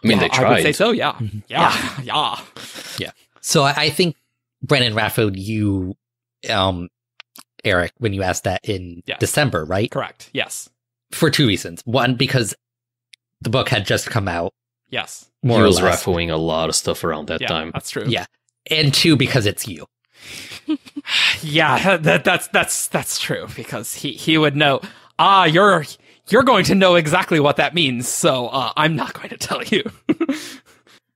I mean, they tried. I would say so, yeah. Mm-hmm. Yeah. So I think, Brennan Raffod, you, Eric, when you asked that in December, right? Correct, yes. For two reasons. One, because the book had just come out. Yes. More he or was less. raffling a lot of stuff around that time. That's true. Yeah. And two, because it's you. Yeah, that's true, because he would know, you're going to know exactly what that means, so I'm not going to tell you.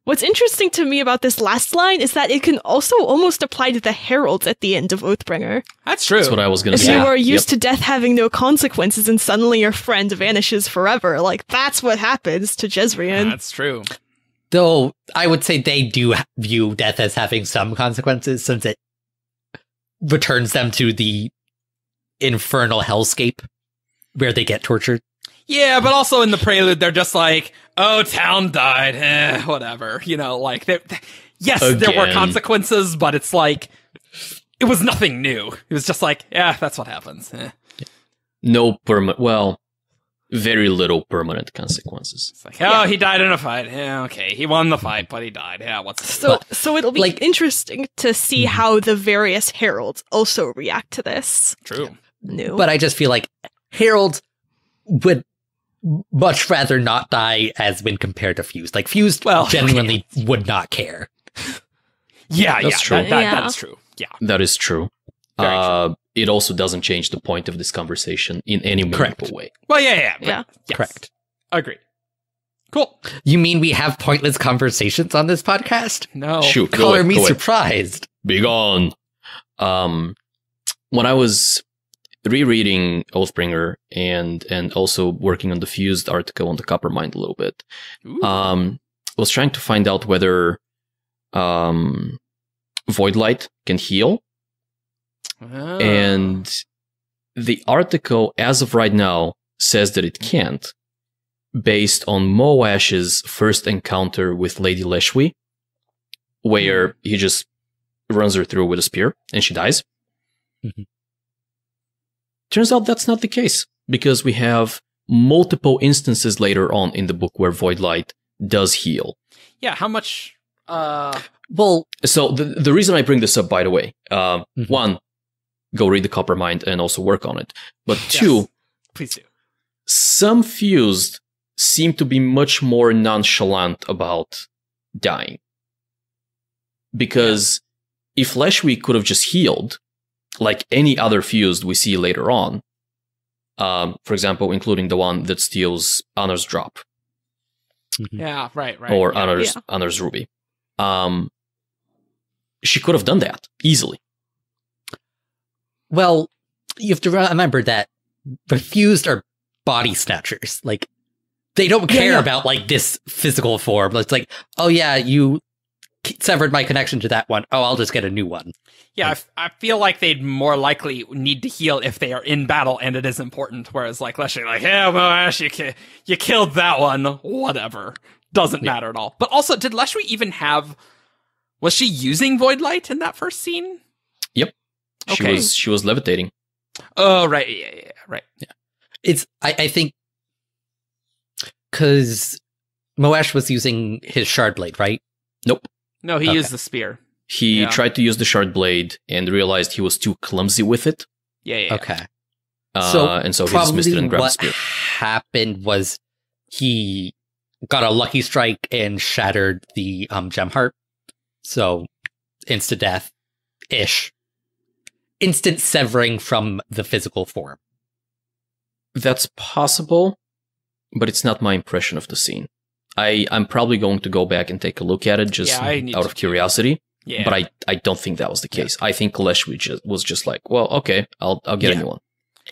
What's interesting to me about this last line is that it can also almost apply to the heralds at the end of Oathbringer. That's true. That's what I was going to If say. you are used to death having no consequences and suddenly your friend vanishes forever, like that's what happens to Jezrien. That's true. Though I would say they do view death as having some consequences since it returns them to the infernal hellscape where they get tortured. Yeah, but also in the prelude, they're just like, oh, town died, whatever. You know, like, yes, there were consequences, but it's like, it was nothing new. It was just like, yeah, that's what happens. No very little permanent consequences. It's like, he died in a fight. Yeah, okay, he won the fight, but he died. Yeah, So it'll be interesting to see how the various heralds also react to this. True. New. But I just feel like heralds would much rather not die as when compared to Fused. Like, Fused genuinely would not care. That's true. That is true. Yeah. That is true. True. It also doesn't change the point of this conversation in any meaningful way. Well, yeah. Yeah. Yes. Correct. Agreed. Cool. You mean we have pointless conversations on this podcast? No. Shoot, Color me surprised. Be gone. When I was rereading Oathbringer and also working on the Fused article on the Coppermind a little bit, was trying to find out whether Voidlight can heal. Oh. And the article, as of right now, says that it can't, based on Moash's first encounter with Lady Leshwi, where he just runs her through with a spear and she dies. Mm-hmm. Turns out that's not the case, because we have multiple instances later on in the book where Voidlight does heal. Yeah, how much... Well, so the reason I bring this up, by the way, one, go read the Coppermind and also work on it. But two, please do. Some fused seem to be much more nonchalant about dying. Because if Lashwi could have just healed, like any other fused we see later on, for example, including the one that steals Honor's drop. Yeah, right. Or Honor's ruby. She could have done that easily. Well, you have to remember that the fused are body snatchers. Like, they don't care about, like, this physical form. It's like, oh yeah, you severed my connection to that one. Oh, I'll just get a new one. Yeah, I feel like they'd more likely need to heal if they are in battle and it is important. Whereas, like, let's say, like, yeah, Moash, you killed that one. Whatever. Doesn't matter at all. But also, did Leshwi even have... Was she using Void Light in that first scene? Yep. Okay. She was levitating. Oh, right. Yeah, right. Yeah. It's, I think, because Moash was using his Shard Blade, right? Nope. No, he used the spear. He tried to use the Shard Blade and realized he was too clumsy with it. Yeah. Okay. And so he dismissed it and grabbed the spear. What happened was he got a lucky strike and shattered the gem heart. So, insta-death-ish. Instant severing from the physical form. That's possible, but it's not my impression of the scene. I'm probably going to go back and take a look at it just out of curiosity. Yeah. But I don't think that was the case. I think Leshwi was just like, well, okay, I'll get a new one.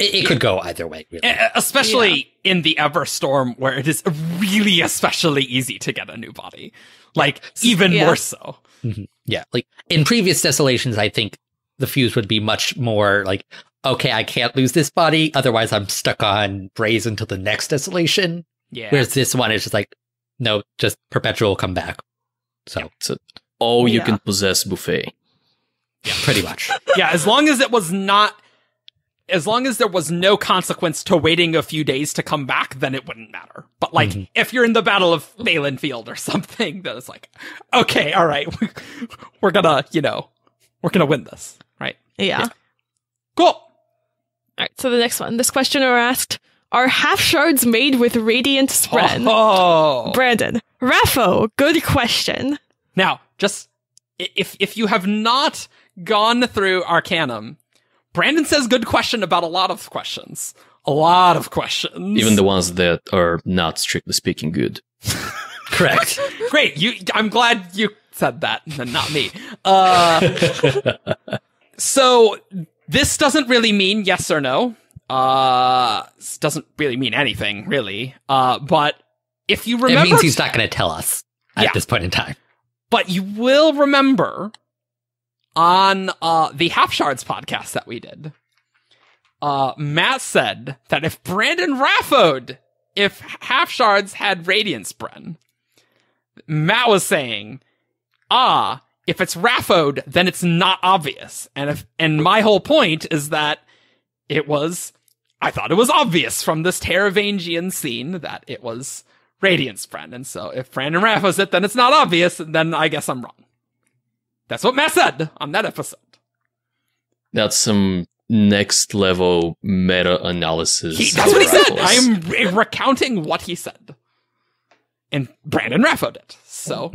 It could go either way, really. Especially in the Everstorm, where it is really especially easy to get a new body. Like, even more so. Mm-hmm. Yeah, like, in previous Desolations, I think the fuse would be much more like, okay, I can't lose this body, otherwise I'm stuck on Braze until the next Desolation. Yeah. Whereas this one is just like, no, just perpetual come back. So it's you can possess buffet. Yeah, pretty much. Yeah, as long as there was no consequence to waiting a few days to come back, then it wouldn't matter. But, like, if you're in the Battle of Phelan Field or something, then it's like, okay, all right, we're gonna win this, right? Yeah. Cool. All right, so the next one. This questioner asked, are half shards made with radiant spren? Oh. Brandon. Raffo, good question. Now, just, if you have not gone through Arcanum, Brandon says good question about a lot of questions. A lot of questions. Even the ones that are not strictly speaking good. Correct. Great. I'm glad you said that and not me. So this doesn't really mean yes or no. This doesn't really mean anything, really. But if you remember... It means he's not going to tell us at this point in time. But you will remember on the Half Shards podcast that we did, Matt said that if Brandon raffoed if Half Shards had Radiance Bren, Matt was saying, if it's raffoed, then it's not obvious. And my whole point is that I thought it was obvious from this Teravangian scene that it was Radiance Bren. And so if Brandon raffos it, then it's not obvious, then I guess I'm wrong. That's what Matt said on that episode. That's some next level meta analysis. That's what he said. I am recounting what he said. And Brandon raffoed it. So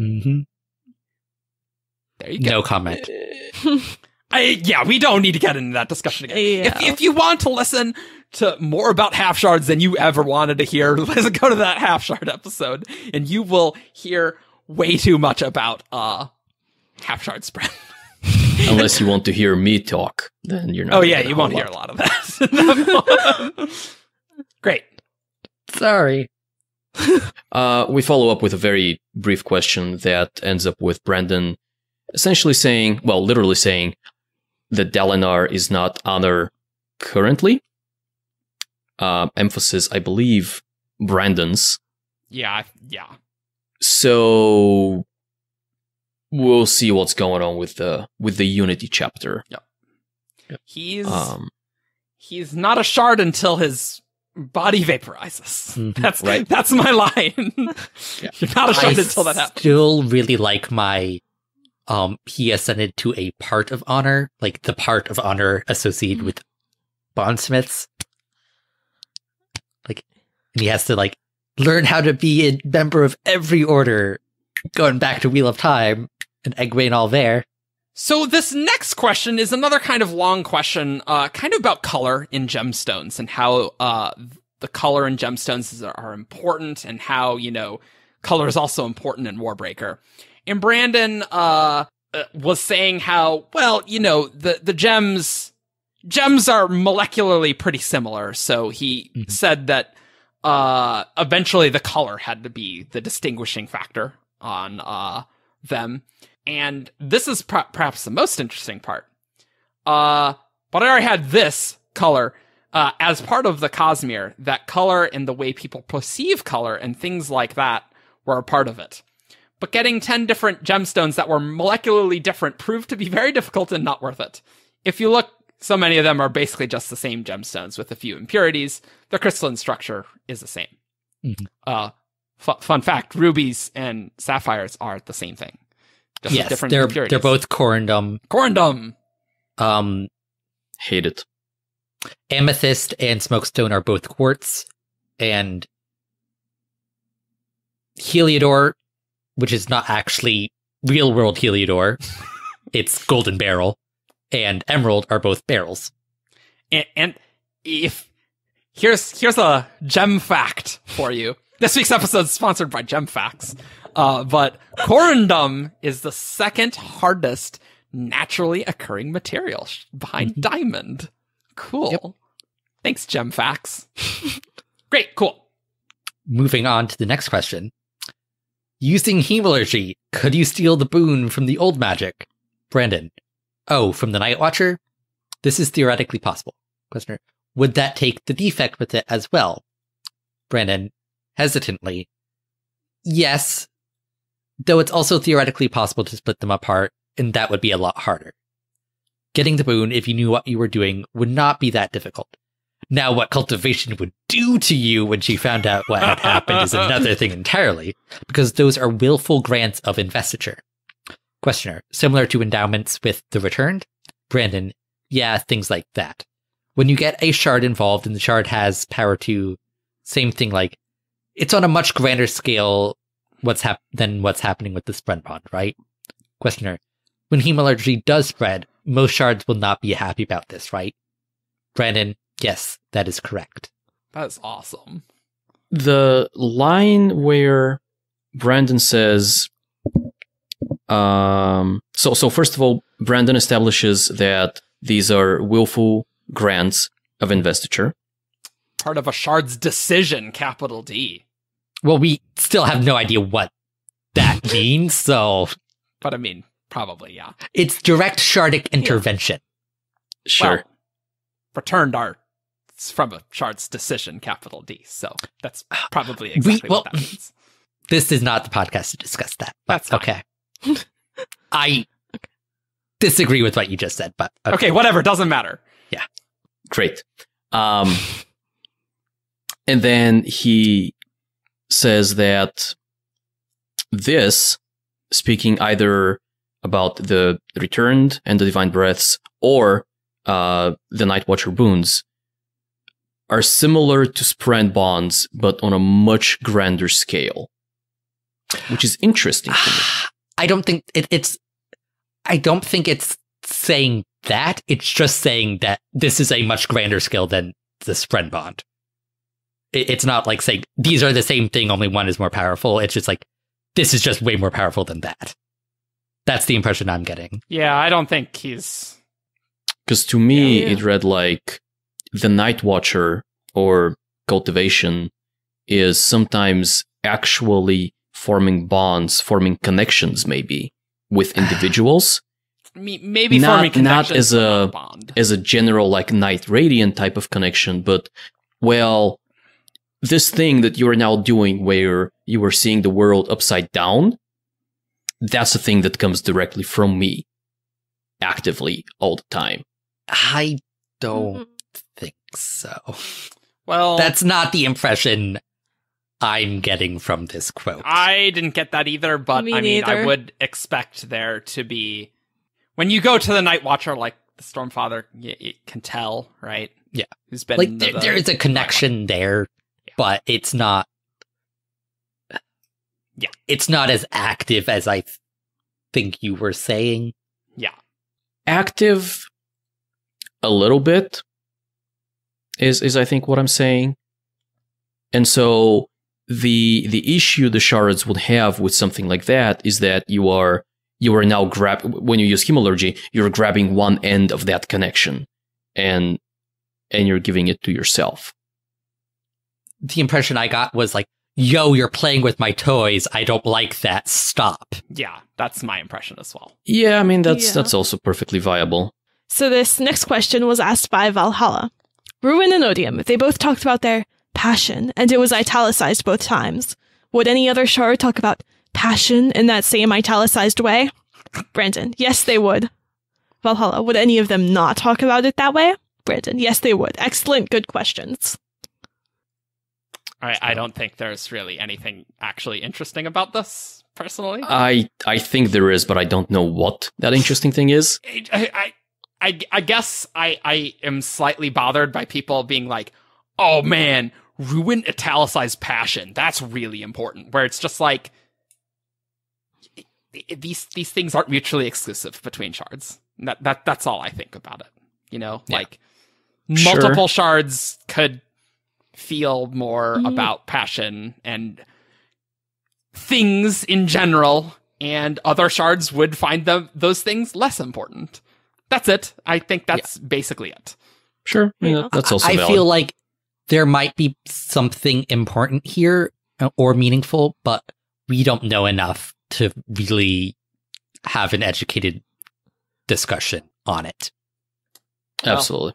there you go. No comment. We don't need to get into that discussion again. Yeah. If you want to listen to more about half shards than you ever wanted to hear, let's go to that half shard episode, and you will hear way too much about half shard spread. Unless you want to hear me talk, then you're not. Oh yeah, you won't hear a lot of that. Great. Sorry. We follow up with a very brief question that ends up with Brandon essentially saying, well, literally saying that Dalinar is not Honor currently. Emphasis, I believe, Brandon's. Yeah. So we'll see what's going on with the Unity chapter. Yep. He's not a shard until his body vaporizes. That's right. That's my line. You're not a shard until that happens. I still really like my he ascended to a part of honor, like the part of honor associated with bondsmiths. Like, and he has to like learn how to be a member of every order, going back to Wheel of Time and Egwene all there. So this next question is another kind of long question, kind of about color in gemstones and how the color in gemstones are important, and how, you know, color is also important in Warbreaker. And Brandon was saying how, well, you know, the gems are molecularly pretty similar. So he said that eventually the color had to be the distinguishing factor on them. And this is perhaps the most interesting part. But I already had this color as part of the Cosmere. That color and the way people perceive color and things like that were a part of it. But getting 10 different gemstones that were molecularly different proved to be very difficult and not worth it. If you look, so many of them are basically just the same gemstones with a few impurities. The crystalline structure is the same. Fun fact, rubies and sapphires are the same thing. Just Yes, different they're impurities. both corundum. Corundum! Hate it. Amethyst and smokestone are both quartz, and Heliodor, which is not actually real world Heliodor, it's golden beryl, and emerald are both beryls. And if here's a gem fact for you. This week's episode is sponsored by Gem Facts. But corundum is the second hardest naturally occurring material behind diamond. Cool. Yep. Thanks, Gem Facts. Great, cool. Moving on to the next question. Using hemalurgy, could you steal the boon from the old magic? Brandon. Oh, from the Night Watcher? This is theoretically possible. Questioner. Would that take the defect with it as well? Brandon. Hesitantly. Yes. Though it's also theoretically possible to split them apart, and that would be a lot harder. Getting the boon, if you knew what you were doing, would not be that difficult. Now, what cultivation would do to you when she found out what had happened is another thing entirely, because those are willful grants of investiture. Questioner, similar to endowments with the returned? Brandon, yeah, things like that. When you get a shard involved and the shard has power to, same thing like, it's on a much grander scale than what's happening with the spread bond, right? Questioner, when hemalurgy does spread, most shards will not be happy about this, right? Brandon, yes, that is correct. That is awesome. The line where Brandon says, so first of all, Brandon establishes that these are willful grants of investiture. Part of a shard's decision, capital D. Well, we still have no idea what that means, so... But I mean, probably, yeah. It's direct shardic intervention. Sure. Well, returned are from a shard's decision, capital D. So that's probably exactly what that means. This is not the podcast to discuss that. That's fine. Okay. I disagree with what you just said, but... Okay, whatever. Doesn't matter. Yeah. Great. And then he says that this, speaking either about the returned and the divine breaths or the Night Watcher boons, are similar to Sprand bonds, but on a much grander scale, which is interesting to me. I don't think I don't think it's saying that. It's just saying that this is a much grander scale than the Sprand bond. It's not like saying these are the same thing, only one is more powerful. It's just like, this is just way more powerful than that. That's the impression I'm getting. Yeah, I don't think he's... Because to me, it read like the Night Watcher or cultivation is sometimes actually forming bonds, forming connections maybe with individuals. Maybe forming connections not as a general like Night Radiant type of connection, but well... This thing that you are now doing where you are seeing the world upside down, that's a thing that comes directly from me, actively, all the time. I don't think so. Well... That's not the impression I'm getting from this quote. I didn't get that either, but Me I mean, I neither. would expect there to be... When you go to the Night Watcher, like the Stormfather, you can tell, right? Yeah. Who's been... Like, there is a connection there, but it's not... Yeah. It's not as active as I think you were saying. Yeah. Active a little bit is I think what I'm saying. And so the issue the shards would have with something like that is that you are now when you use Hemalurgy, you're grabbing one end of that connection and you're giving it to yourself. The impression I got was like, yo, you're playing with my toys. I don't like that. Stop. Yeah, that's my impression as well. Yeah, I mean, Yeah. that's also perfectly viable. So this next question was asked by Valhalla. Ruin and Odium, they both talked about their passion, and it was italicized both times. Would any other shard talk about passion in that same italicized way? Brandon, yes, they would. Valhalla, would any of them not talk about it that way? Brandon, yes, they would. Excellent, good questions. I don't think there's really anything actually interesting about this, personally. I think there is, but I don't know what that interesting thing is. I guess I am slightly bothered by people being like, oh man, ruin italicized passion. That's really important. Where it's just like, these things aren't mutually exclusive between shards. That's all I think about it. You know, Yeah. like multiple shards could feel more about passion and things in general, and other shards would find those things less important. That's it. I think that's basically it. Sure, yeah, that's also I valid. feel like there might be something important here or meaningful, but we don't know enough to really have an educated discussion on it. Absolutely.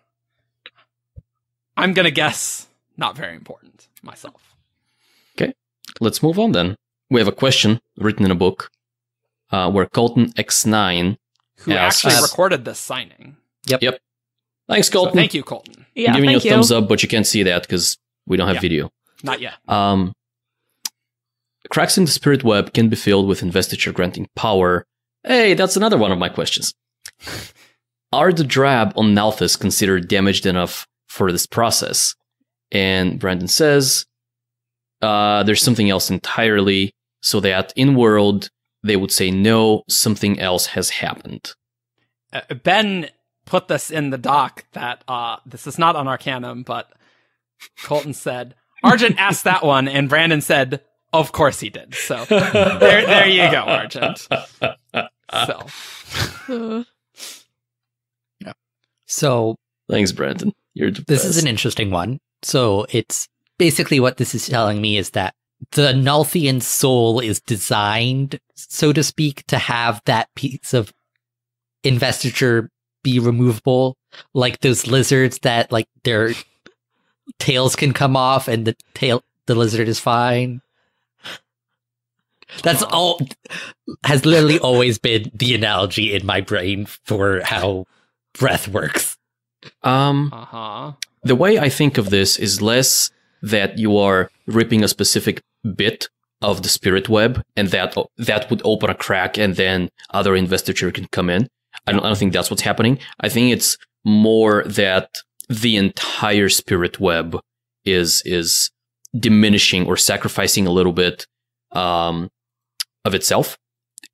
I'm gonna guess not very important myself. Okay, let's move on then. We have a question written in a book where Colton X9 Who asks- actually recorded this signing. Yep. Thanks, So Colton. thank you, Colton. Yeah, I'm giving you a thank you. thumbs up, but you can't see that because we don't have Yeah. video. Not yet. Cracks in the spirit web can be filled with investiture granting power. Hey, that's another one of my questions. Are the drab on Nalthus considered damaged enough for this process? And Brandon says, there's something else entirely, so that in world, they would say no, something else has happened. Ben put this in the doc that this is not on Arcanum, but Colton said, Argent asked that one, and Brandon said, of course he did. So there you go, Argent. So So Thanks, Brandon. You're the this is best. an interesting one. So it's basically what this is telling me is that the Nalthian soul is designed, so to speak, to have that piece of investiture be removable, like those lizards that like their tails can come off and the lizard is fine. That's all has literally always been the analogy in my brain for how breath works. The way I think of this is less that you are ripping a specific bit of the spirit web and that would open a crack and then other investiture can come in. I don't think that's what's happening. I think it's more that the entire spirit web is diminishing or sacrificing a little bit of itself.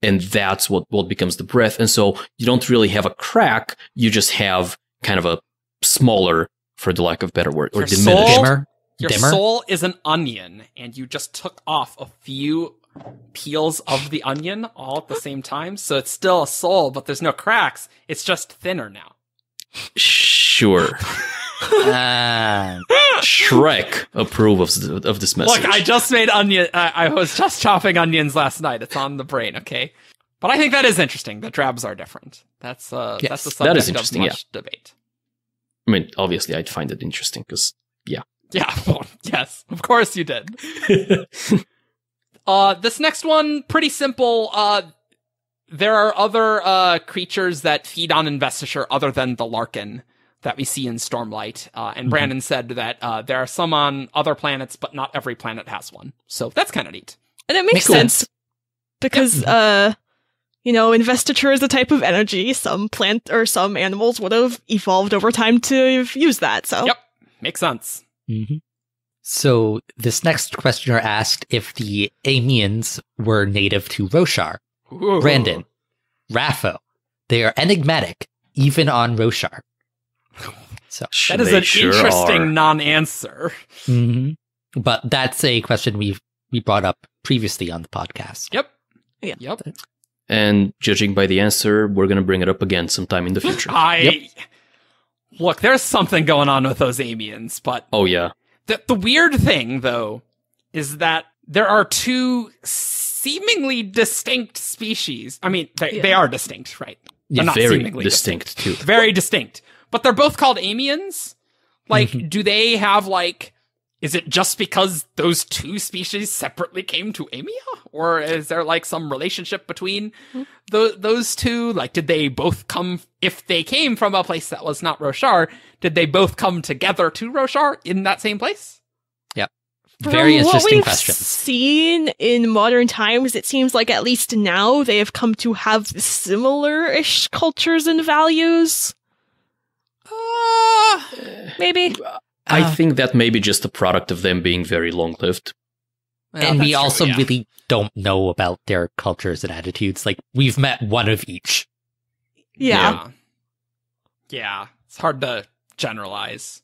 And that's what becomes the breath. And so you don't really have a crack. You just have kind of a smaller, for the lack of a better word, or Your diminished. soul- Your Dimmer? soul is an onion, and you just took off a few peels of the onion all at the same time. So it's still a soul, but there's no cracks. It's just thinner now. Sure. Shrek approve of this message. Look, I just made onion. I was just chopping onions last night. It's on the brain, okay? But I think that is interesting. The drabs are different. That's a Yes, subject that is interesting, of much debate. I mean, obviously, I'd find it interesting because, yeah. Yeah, well, yes, of course you did. This next one, pretty simple. There are other creatures that feed on investiture other than the Larkin. that we see in Stormlight. And Brandon said that there are some on other planets, but not every planet has one. So that's kind of neat. And it makes sense because, investiture is a type of energy. Some plant or some animals would have evolved over time to use that. So yep, makes sense. Mm-hmm. So this next questioner asked if the Amiens were native to Roshar. Ooh. Brandon, Raffo, they are enigmatic, even on Roshar. So that is an interesting non-answer. Mm-hmm. But that's a question we brought up previously on the podcast. Yep. Yeah. Yep. And judging by the answer, we're going to bring it up again sometime in the future. Look, there's something going on with those Amiens, but... Oh, yeah. The weird thing, though, is that there are two seemingly distinct species. I mean, they are distinct, right? Yeah, not very seemingly distinct, too. Very distinct. But they're both called Amiens? Like, do they have, like... Is it just because those two species separately came to Amia? Or is there, like, some relationship between those two? Like, did they both come... If they came from a place that was not Roshar, did they both come together to Roshar in that same place? Yep. Very interesting what questions. We've seen in modern times, it seems like at least now they have come to have similar-ish cultures and values. Maybe. I think that may be just a product of them being very long-lived. Well, and we also really don't know about their cultures and attitudes. Like, we've met one of each. Yeah. Yeah. It's hard to generalize.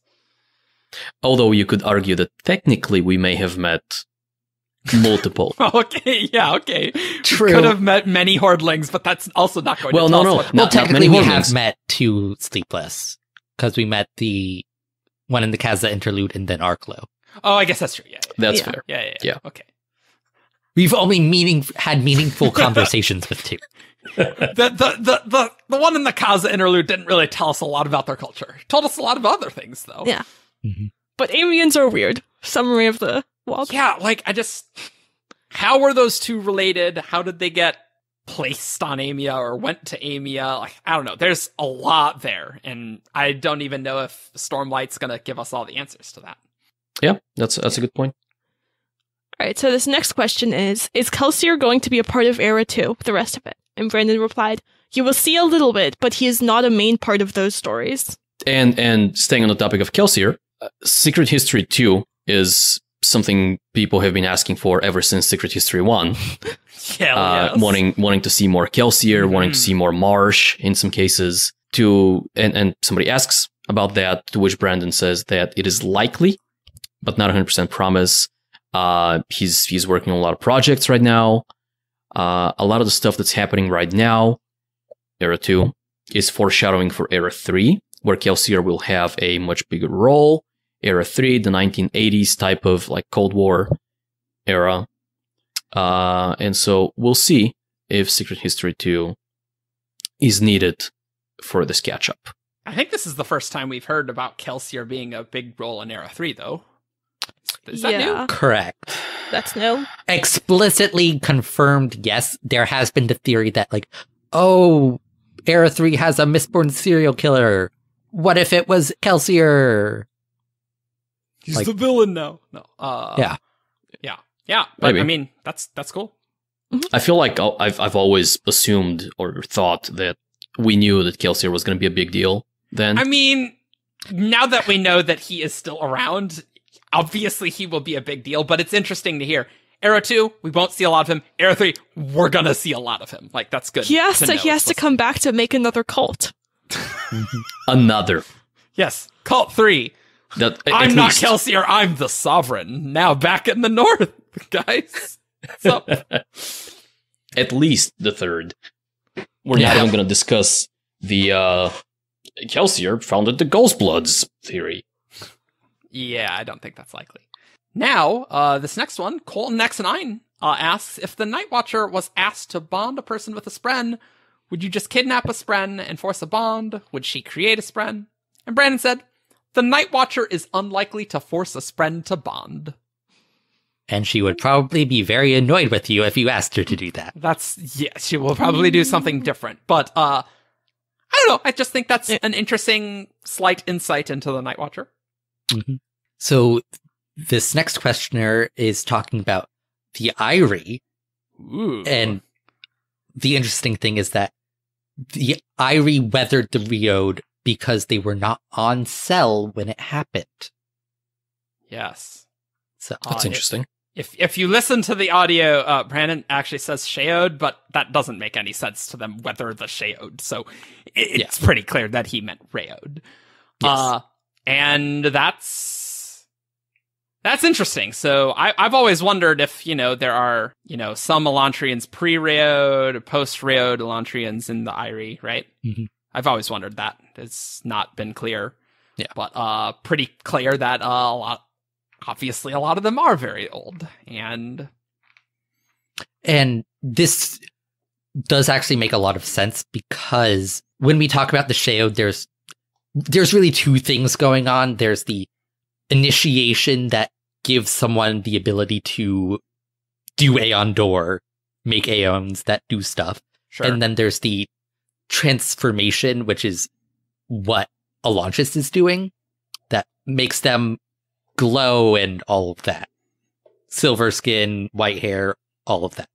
Although you could argue that technically we may have met multiple. Okay, yeah, okay. True. We could have met many Hordlings, but that's also not going to tell us what... Well, technically we have met two Sleepless, because we met the one in the Kaza interlude and then Arklo. Oh, I guess that's true, yeah. That's fair. Yeah. Okay. We've only had meaningful conversations with two. The one in the Kaza interlude didn't really tell us a lot about their culture. It told us a lot of other things, though. Yeah. Mm-hmm. But Amiens are weird. Summary of the world. Yeah, like, how were those two related? How did they get placed on Amia or went to Amia? Like, I don't know. There's a lot there, and I don't even know if Stormlight's gonna give us all the answers to that. Yeah, that's a good point. All right, so this next question is Kelsier going to be a part of Era 2, the rest of it? And Brandon replied, you will see a little bit, but he is not a main part of those stories. And staying on the topic of Kelsier, Secret History 2 is something people have been asking for ever since Secret History 1. Yes. Wanting to see more Kelsier, wanting to see more Marsh in some cases. And somebody asks about that, to which Brandon says that it is likely, but not 100% promise. He's working on a lot of projects right now. A lot of the stuff that's happening right now, Era 2, is foreshadowing for Era 3, where Kelsier will have a much bigger role. Era 3, the 1980s type of like Cold War era. And so we'll see if Secret History 2 is needed for this catch-up. I think this is the first time we've heard about Kelsier being a big role in Era 3, though. Is that new? Correct. That's new. Explicitly confirmed, yes. There has been the theory that, like, Era 3 has a Mistborn serial killer. What if it was Kelsier? He's the villain now. No. Yeah. But maybe. I mean, that's cool. I feel like I've always assumed or thought that we knew that Kelsier was going to be a big deal then. I mean, now that we know that he is still around, obviously he will be a big deal, but it's interesting to hear. Era 2, we won't see a lot of him. Era 3, we're going to see a lot of him. Like, that's good. He has to come back to make another cult. Another. Yes. Cult 3. I'm not Kelsier, I'm the Sovereign. Now back in the north, guys. What's up? At least the third. We're not even going to discuss the Kelsier founded the Ghostbloods theory. Yeah, I don't think that's likely. Now, this next one, Colton X9 asks, if the Night Watcher was asked to bond a person with a Spren, would you just kidnap a Spren and force a bond? Would she create a Spren? And Brandon said, the Night Watcher is unlikely to force a Spren to bond. And she would probably be very annoyed with you if you asked her to do that. She will probably do something different. But, I don't know. I just think that's an interesting slight insight into the Night Watcher. Mm-hmm. So this next questioner is talking about the Eyrie. Ooh. And the interesting thing is that the Eyrie weathered the Reod because they were not on cell when it happened. Yes. So That's interesting. If you listen to the audio, Brandon actually says Sheod, but that doesn't make any sense to them whether the Sheod. So it's pretty clear that he meant Reod. Yes. And that's interesting. So I've always wondered if, there are, some Elantrians pre-Reod, post-Reod Elantrians in the Eyrie, right? Mm-hmm. I've always wondered that. It's not been clear. Yeah. But pretty clear that obviously a lot of them are very old. And this does actually make a lot of sense because when we talk about the Sheod, there's really two things going on. There's the initiation that gives someone the ability to do Aeon Door, make Aeons that do stuff. sure. And then there's the transformation, which is what Elantris is doing, that makes them glow and all of that. Silver skin, white hair, all of that.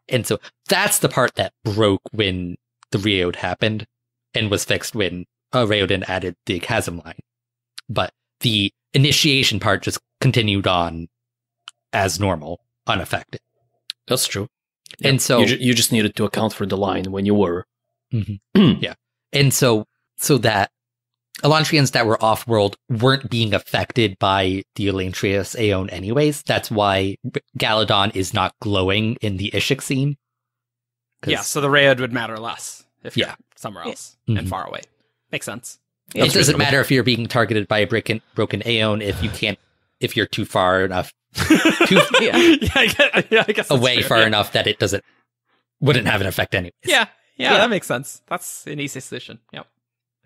And so that's the part that broke when the Reod happened and was fixed when Raoden added the chasm line. But the initiation part just continued on as normal, unaffected. That's true. And so you just needed to account for the line when you were. Mm-hmm. Yeah. And so that Elantrians that were off-world weren't being affected by the Elantrius Aeon anyways. That's why Galadon is not glowing in the Ishik scene. Yeah, so the Reod would matter less if you're somewhere else Mm-hmm. and far away. Makes sense. It doesn't matter if you're being targeted by a broken Aeon if you're too far enough I guess away true. far enough that it wouldn't have an effect anyways. Yeah, that makes sense. That's an easy solution. Yep.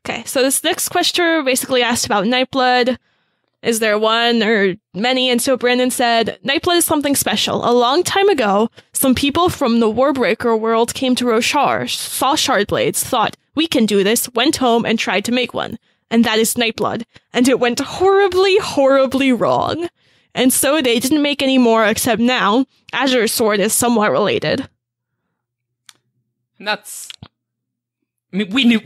Okay, so this next question basically asked about Nightblood. Is there one or many? And so Brandon said, Nightblood is something special. A long time ago, some people from the Warbreaker world came to Roshar, saw Shardblades, thought, we can do this, went home and tried to make one. And that is Nightblood. And it went horribly, horribly wrong. And so they didn't make any more, except now, Azure's Sword is somewhat related. And that's... I mean, we knew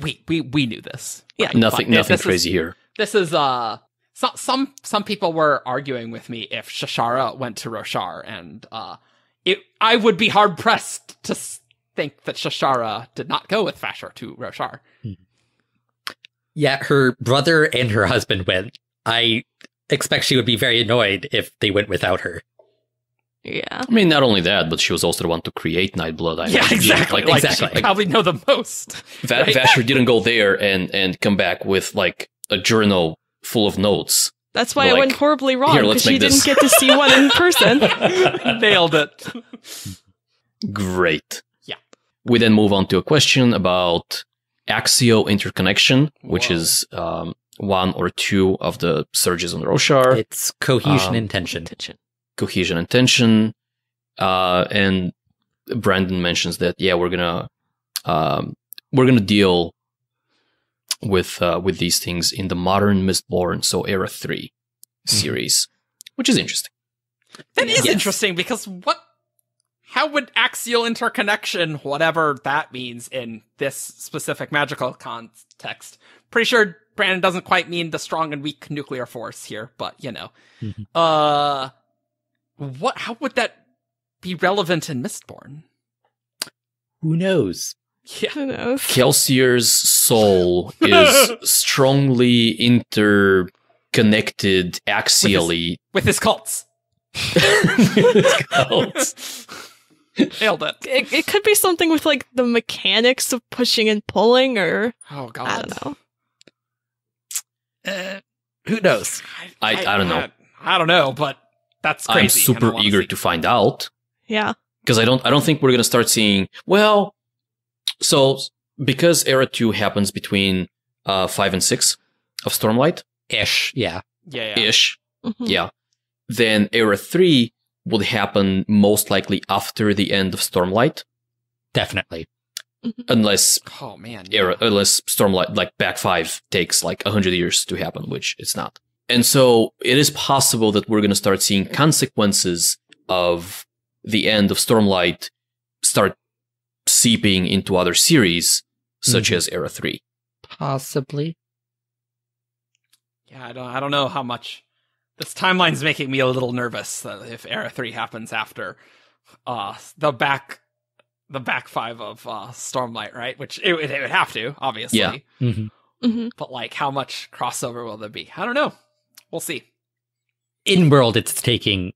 this. Yeah. Right? Nothing This crazy here. This is some people were arguing with me if Shashara went to Roshar, and I would be hard pressed to think that Shashara did not go with Fashar to Roshar. Yeah, her brother and her husband went. I expect she would be very annoyed if they went without her. Yeah. I mean, not only that, but she was also the one to create Nightblood. Exactly. Exactly. She probably know the most. Right? Vasher didn't go there and come back with like a journal full of notes. That's why it went horribly wrong, because she didn't this. get to see one in person. Nailed it. Great. Yeah. We then move on to a question about axial interconnection, which is one or two of the surges on Roshar. It's cohesion and tension. Cohesion and tension. And Brandon mentions that, we're gonna deal with these things in the modern Mistborn, so Era 3 series, which is interesting. That is interesting, because how would axial interconnection, whatever that means in this specific magical context? Pretty sure Brandon doesn't quite mean the strong and weak nuclear force here, but how would that be relevant in Mistborn? Who knows? Yeah. Who knows? Kelsier's soul is strongly interconnected axially with his cults. Nailed it. It could be something with like the mechanics of pushing and pulling, or oh god, I don't know. Who knows? I don't know. I don't know, but that's crazy. I'm super eager to find out. Yeah, because I don't think we're gonna start seeing. Well, so because Era 2 happens between 5 and 6 of Stormlight, ish, ish, then Era 3 would happen most likely after the end of Stormlight. Definitely. Unless Oh man. unless Stormlight, like back 5, takes like 100 years to happen, which it's not. And so it is possible that we're going to start seeing consequences of the end of Stormlight start seeping into other series, such as Era 3. Possibly. Yeah, I don't know how much this timeline's making me a little nervous if Era 3 happens after the back 5 of Stormlight, right? Which it would have to, obviously. Yeah. But like, how much crossover will there be? I don't know. We'll see. In world, it's taking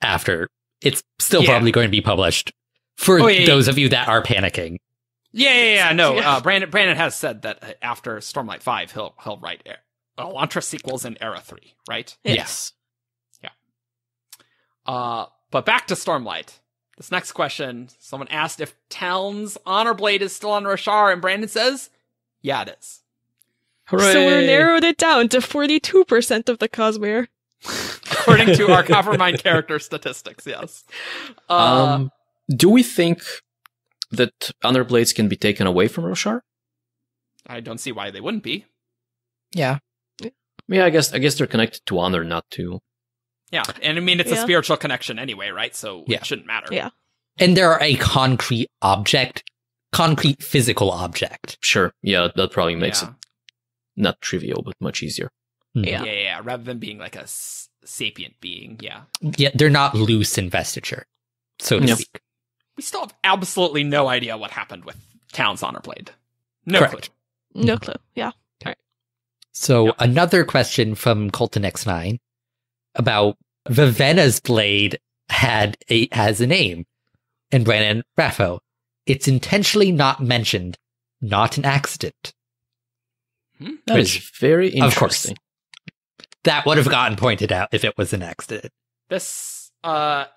after. It's still probably going to be published for those of you that are panicking. Yeah. No, Brandon has said that after Stormlight 5, he'll write Elantris sequels in Era 3, right? Yes. Yeah. But back to Stormlight. This next question, someone asked if Talon's Honor Blade is still on Roshar, and Brandon says, yeah, it is. Hooray! So we narrowed it down to 42% of the Cosmere. According to our Coppermine character statistics, yes. Do we think that Honor Blades can be taken away from Roshar? I don't see why they wouldn't be. Yeah. Yeah, I guess they're connected to honor, not to... Yeah, and I mean, it's a spiritual connection anyway, right? So it shouldn't matter. Yeah. And they're a concrete physical object. Sure, yeah, that probably makes it not trivial, but much easier. Yeah, rather than being like a sapient being, Yeah, they're not loose investiture, so to speak. We still have absolutely no idea what happened with Talon's Honor Blade. No Correct. clue. No clue, yeah. So another question from Colton X9 about Vivenna's blade has a name. And Brandon Raffo, it's intentionally not mentioned, not an accident. That is very interesting. Of course. That would have gotten pointed out if it was an accident. This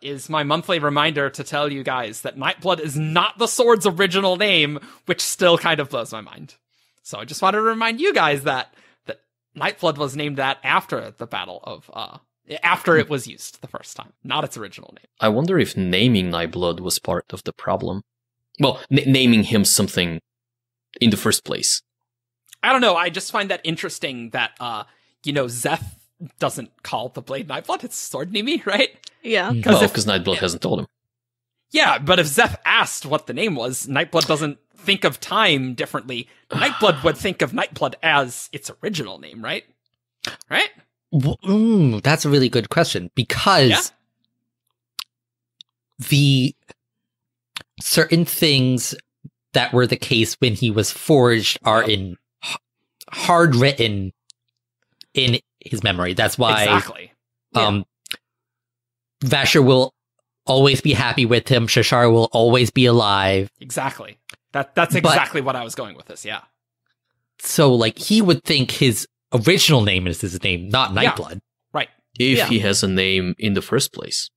is my monthly reminder to tell you guys that Nightblood is not the sword's original name, which still kind of blows my mind. So I just wanted to remind you guys that Nightblood was named that after the battle of after it was used the first time, not its original name. I wonder if naming Nightblood was part of the problem. Well, naming him something in the first place. I don't know. I just find that interesting that Zeth doesn't call the blade Nightblood. It's Sword Nimi, right? Yeah. Because Nightblood hasn't told him. Yeah, but if Zeth asked what the name was, Nightblood doesn't think of time differently. Nightblood would think of Nightblood as its original name, right? Right? That's a really good question, because the certain things that were the case when he was forged are in hard written in his memory. That's why exactly. Vasher will always be happy with him. Shashar will always be alive. Exactly. That's exactly what I was going with this. Yeah. So, like, he would think his original name is his name, not Nightblood. Yeah. Right. If he has a name in the first place.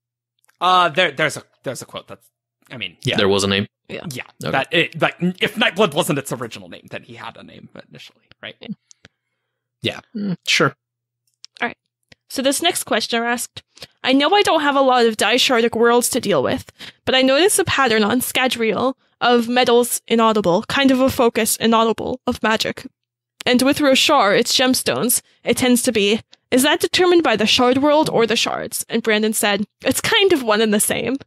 There's a quote that's, I mean, there was a name. Yeah. Okay. That if Nightblood wasn't its original name, then he had a name initially, right? Yeah. Sure. All right. So this next questioner asked, I know I don't have a lot of Daishardic worlds to deal with, but I noticed a pattern on Scadrial of metals inaudible, kind of a focus inaudible of magic. And with Roshar, its gemstones, it tends to be, is that determined by the shard world or the shards? And Brandon said, it's kind of one and the same.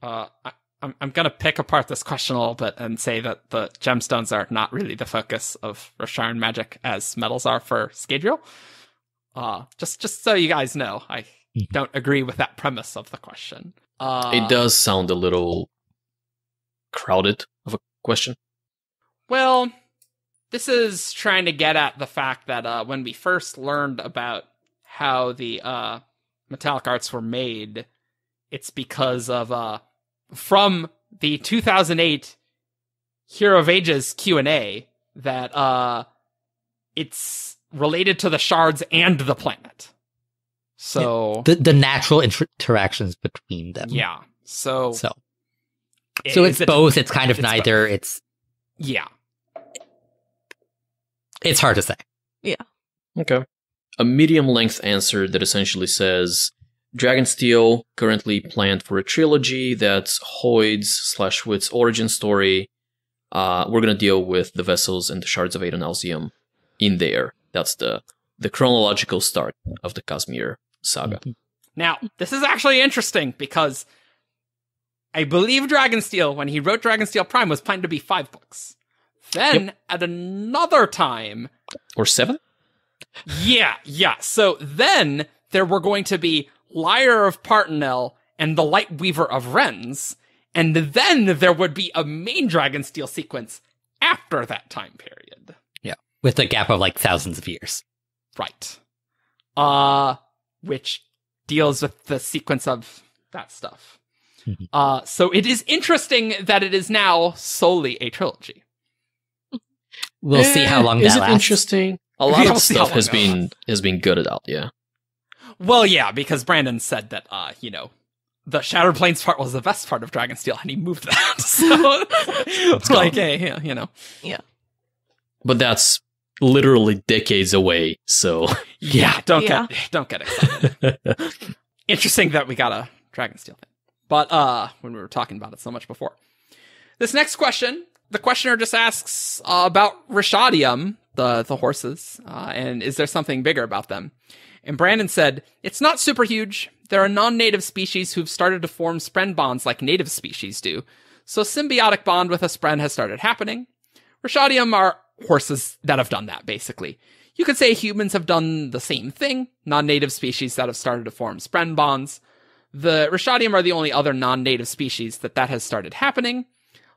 I'm going to pick apart this question a little bit and say that the gemstones are not really the focus of Rosharan magic as metals are for Scadrial. Just so you guys know, I don't agree with that premise of the question. It does sound a little crowded of a question. Well, this is trying to get at the fact that when we first learned about how the metallic arts were made, it's because of from the 2008 Hero of Ages Q&A that it's related to the shards and the planet. So the natural interactions between them. Yeah. So it's both. It's kind of neither. Both. It's hard to say. Yeah. Okay. A medium length answer that essentially says Dragonsteel currently planned for a trilogy. That's Hoid's / Wit's origin story. We're going to deal with the vessels and the shards of Adonalsium in there. That's the chronological start of the Cosmere saga. Now, this is actually interesting because I believe Dragonsteel, when he wrote Dragonsteel Prime, was planned to be 5 books. Then, at another time... Or 7? Yeah. So then, there were going to be Lyre of Partenel and the Light Weaver of Wrens, and then there would be a main Dragonsteel sequence after that time period. Yeah, with a gap of like thousands of years. Right. Which deals with the sequence of that stuff. So it is interesting that it is now solely a trilogy. We'll see how long that lasts. Is it interesting? A lot of stuff has been gutted out, yeah. Well, yeah, because Brandon said that, the Shattered Plains part was the best part of Dragonsteel, and he moved that. So, it's like, hey, Yeah. But that's literally decades away, so... Yeah, don't get excited. Interesting that we got a Dragonsteel thing. But, when we were talking about it so much before. This next question, the questioner just asks about Rishadium, the horses, and is there something bigger about them? And Brandon said, it's not super huge. There are non-native species who've started to form spren bonds like native species do. So a symbiotic bond with a spren has started happening. Rishadium are horses that have done that, basically. You could say humans have done the same thing, non-native species that have started to form spren bonds. The Rishadium are the only other non-native species that has started happening.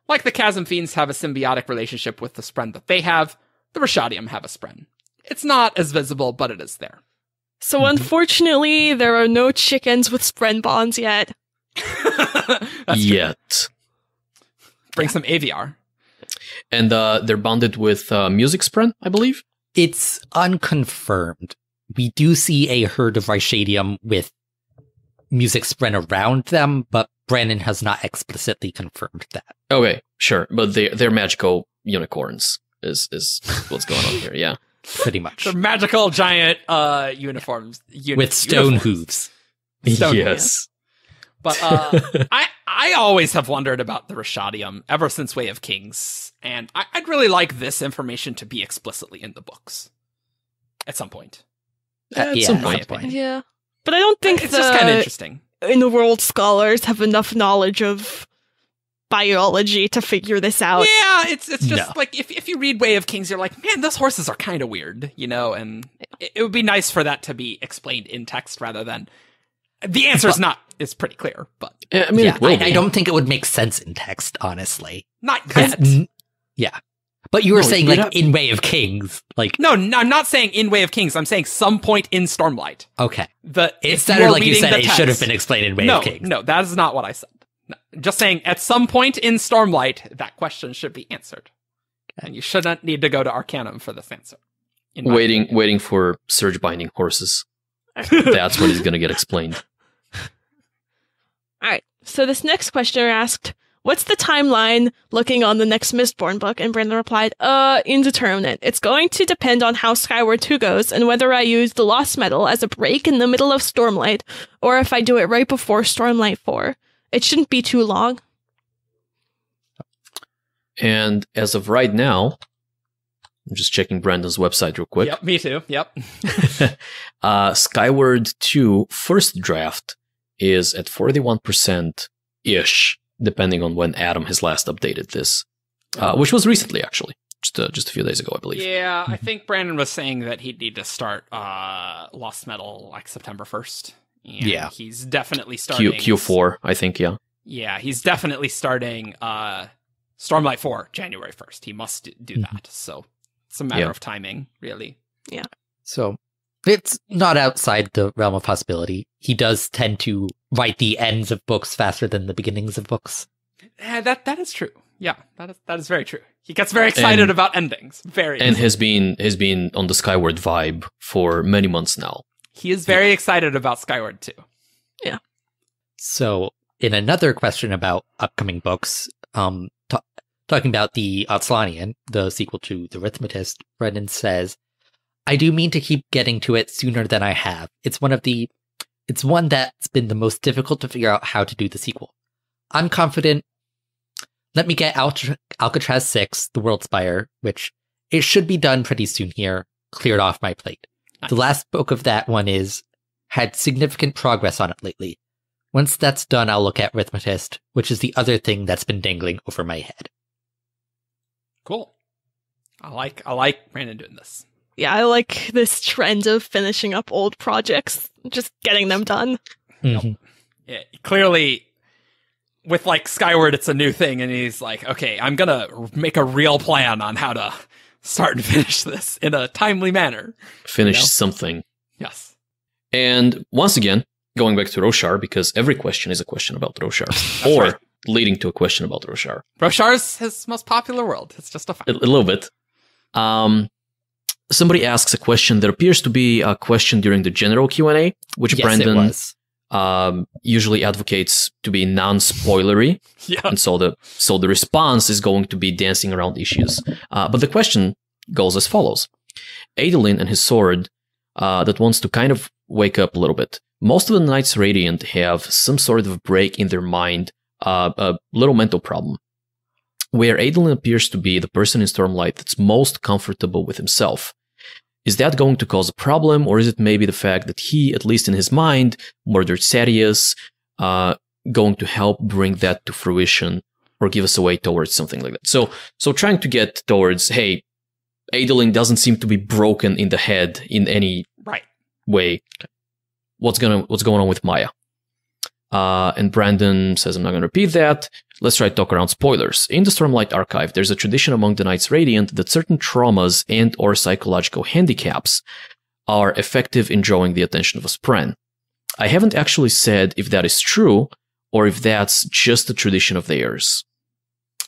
Like the Chasm Fiends have a symbiotic relationship with the spren that they have, the Rishadium have a spren. It's not as visible, but it is there. So unfortunately, there are no chickens with spren bonds yet. Yet. Bring some AVR. And they're bonded with music spren, I believe? It's unconfirmed. We do see a herd of Rishadium with music spren around them, but Brandon has not explicitly confirmed that. Okay, sure. But they're magical unicorns is what's going on here, yeah. Pretty much. They're magical giant uniforms. With stone hooves. Yes. But I always have wondered about the Rishadium ever since Way of Kings, and I'd really like this information to be explicitly in the books at some point. At some point. Yeah. But I don't think it's just kind of interesting. In the world, scholars have enough knowledge of biology to figure this out. Yeah, it's just like if you read Way of Kings, you're like, man, those horses are kind of weird, and it would be nice for that to be explained in text rather than the answer is not. It's pretty clear, but I mean, I don't think it would make sense in text, honestly. Not yet. Yeah. But you were saying, in Way of Kings, No, I'm not saying in Way of Kings. I'm saying some point in Stormlight. Okay. It sounded like you said it should have been explained in Way of Kings. No, that is not what I said. No, just saying, at some point in Stormlight, that question should be answered. Okay. And you shouldn't need to go to Arcanum for this answer. Waiting for Surge Binding horses. That's when it's going to get explained. Alright, so this next questioner asked, what's the timeline looking on the next Mistborn book? And Brandon replied, indeterminate. It's going to depend on how Skyward 2 goes and whether I use the Lost Metal as a break in the middle of Stormlight, or if I do it right before Stormlight 4. It shouldn't be too long. And as of right now, I'm just checking Brandon's website real quick. Yep, me too. Yep. Skyward 2 first draft is at 41%-ish, depending on when Adam has last updated this, which was recently, actually, just a few days ago, I believe. Yeah, I think Brandon was saying that he'd need to start Lost Metal like September 1st. And he's definitely starting... Q4, I think, yeah. Yeah, he's definitely starting Stormlight 4, January 1st. He must do that, so it's a matter of timing, really. Yeah. So... it's not outside the realm of possibility. He does tend to write the ends of books faster than the beginnings of books. That is true. Yeah, that is very true. He gets very excited about endings. And has been on the Skyward vibe for many months now. He is very excited about Skyward too. Yeah. So, in another question about upcoming books, talking about the Atslanian, the sequel to The Arithmetist, Brendan says, I do mean to keep getting to it sooner than I have. It's one of the it's one that's been the most difficult to figure out how to do the sequel. I'm confident. Let me get Alcatraz 6, The World Spire, which it should be done pretty soon here, cleared off my plate. Nice. The last book of that one had significant progress on it lately. Once that's done, I'll look at Rhythmatist, which is the other thing that's been dangling over my head. Cool. I like Brandon doing this. Yeah, I like this trend of finishing up old projects, just getting them done. Mm-hmm. Yeah, clearly, with like Skyward, it's a new thing, and he's like, okay, I'm gonna make a real plan on how to start and finish this in a timely manner. Finish something. Yes. And once again, going back to Roshar, because every question is a question about Roshar, or right. leading to a question about Roshar. Roshar's his most popular world. It's just a fact. A little bit. Somebody asks a question that appears to be a question during the general Q&A, which Brandon usually advocates to be non-spoilery. Yeah. And so the response is going to be dancing around issues. But the question goes as follows. Adolin and his sword that wants to kind of wake up a little bit. Most of the Knights Radiant have some sort of break in their mind, a little mental problem, where Adolin appears to be the person in Stormlight that's most comfortable with himself. Is that going to cause a problem, or is it maybe the fact that he, at least in his mind, murdered Sadeas, going to help bring that to fruition, or give us a way towards something like that? So trying to get towards, hey, Adolin doesn't seem to be broken in the head in any way. What's going on with Maya? And Brandon says, I'm not going to repeat that. Let's try to talk around spoilers. In the Stormlight Archive, there's a tradition among the Knights Radiant that certain traumas and or psychological handicaps are effective in drawing the attention of a Spren. I haven't actually said if that is true or if that's just a tradition of theirs.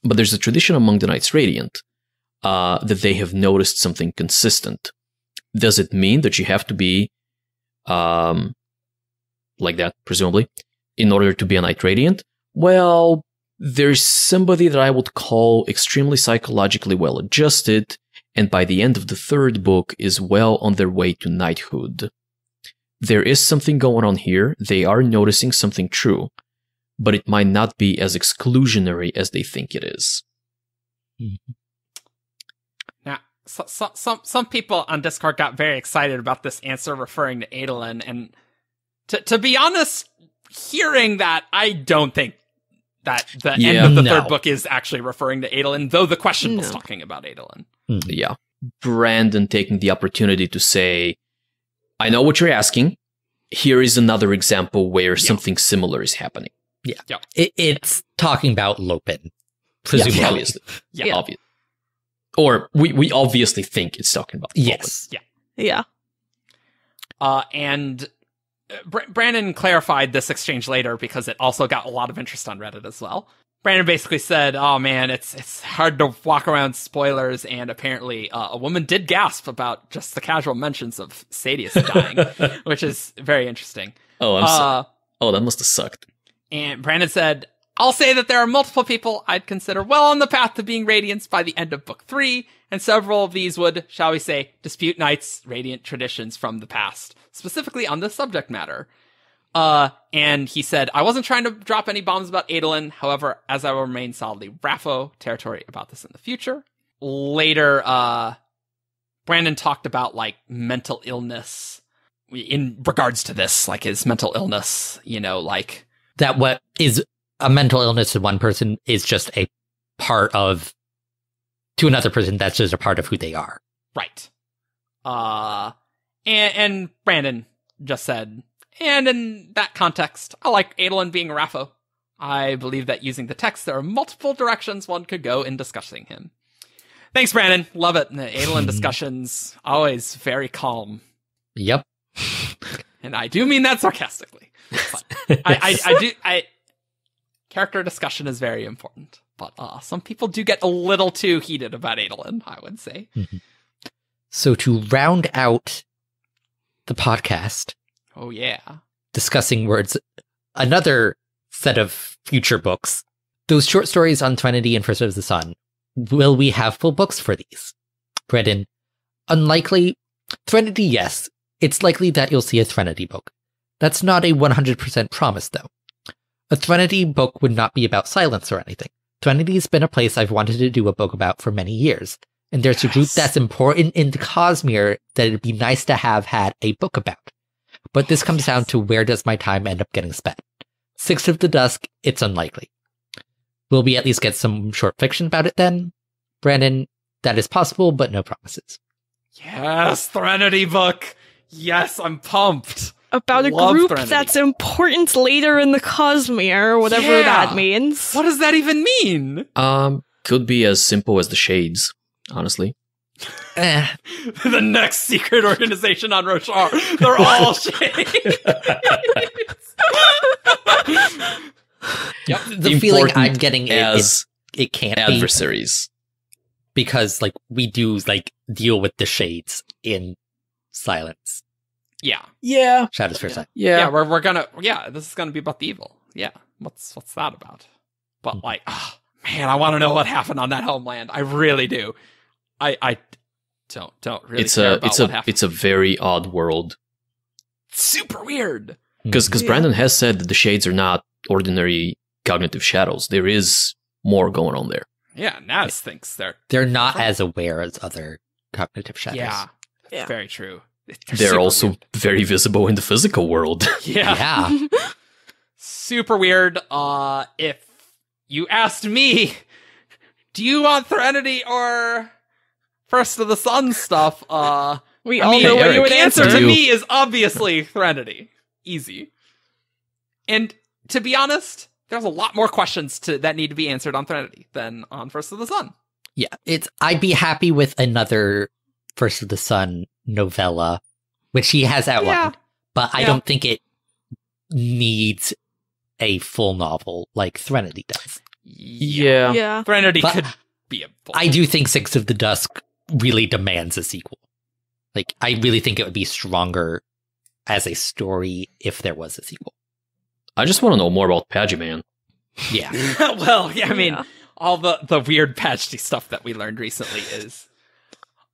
But there's a tradition among the Knights Radiant that they have noticed something consistent. Does it mean that you have to be like that, presumably, in order to be a Knight Radiant? Well, there's somebody that I would call extremely psychologically well adjusted, and by the end of the third book is well on their way to knighthood. There is something going on here. They are noticing something true, but it might not be as exclusionary as they think it is. Mm-hmm. Now, some people on Discord got very excited about this answer referring to Adolin, and to be honest, hearing that, I don't think that the end of the third book is actually referring to Adolin, though the question was talking about Adolin. Yeah. Brandon taking the opportunity to say, I know what you're asking. Here is another example where something similar is happening. Yeah. It's talking about Lopin, presumably. Yeah, obviously. Yeah. Obviously. Or we obviously think it's talking about Lopin. Yes. Yeah. And Brandon clarified this exchange later because it also got a lot of interest on Reddit as well. Brandon basically said, oh man, it's hard to walk around spoilers, and apparently a woman did gasp about just the casual mentions of Sadeas dying, which is very interesting. Oh, I'm sorry. Oh, that must have sucked. And Brandon said, I'll say that there are multiple people I'd consider well on the path to being Radiants by the end of Book 3, and several of these would, shall we say, dispute Knights' Radiant traditions from the past, specifically on this subject matter. And he said, I wasn't trying to drop any bombs about Adolin, however, as I will remain solidly Raffo territory about this in the future. Later, Brandon talked about, like, mental illness in regards to this, like his mental illness, like... That what is a mental illness to one person is just a part of, to another person, that's just a part of who they are. Right. And Brandon just said, and in that context, I like Adolin being a Raffo. I believe that using the text, there are multiple directions one could go in discussing him. Thanks, Brandon. Love it. The Adolin discussions, always very calm. Yep. And I do mean that sarcastically. But character discussion is very important, but some people do get a little too heated about Adolin, I would say. Mm-hmm. So to round out the podcast, discussing words, another set of future books, those short stories on Threnody and First of the Sun. Will we have full books for these? Brendan, unlikely. Threnody, yes. It's likely that you'll see a Threnody book. That's not a 100% promise, though. A Threnody book would not be about silence or anything. Threnity's been a place I've wanted to do a book about for many years, and there's a group that's important in the Cosmere that it'd be nice to have had a book about. But this comes down to where does my time end up getting spent. Six of the Dusk, it's unlikely. Will we at least get some short fiction about it then? Brandon, that is possible, but no promises. Yes, Threnody book! Yes, I'm pumped! About a Love group Threnody. that's important later in the Cosmere, whatever that means. What does that even mean? Could be as simple as the Shades, honestly. The next secret organization on Roshar. They're all shades. Yep. The feeling I'm getting as it can't adversaries. Because we do deal with the Shades in silence. Yeah. Shadows first time. Yeah, we're gonna this is gonna be about the evil. Yeah. What's that about? But man, I wanna know what happened on that homeland. I really do. I don't really care about what happened. It's a very odd world. Super weird. Because Brandon has said that the Shades are not ordinary cognitive shadows. There is more going on there. Yeah, Naz thinks they're not as aware as other cognitive shadows. Yeah. Very true. They're also very visible in the physical world. Yeah. Super weird. If you asked me, do you want Threnody or First of the Sun stuff? We all know what you would answer. Answer to me is obviously Threnody. Easy. And to be honest, there's a lot more questions that need to be answered on Threnody than on First of the Sun. Yeah, I'd be happy with another First of the Sun novella, which he has outlined, but I don't think it needs a full novel like Threnody does. Yeah. Threnody could be a full. I do think Six of the Dusk really demands a sequel. I really think it would be stronger as a story if there was a sequel. I just want to know more about Padgy-Man. Yeah. Well, yeah, I mean, all the weird patchy stuff that we learned recently is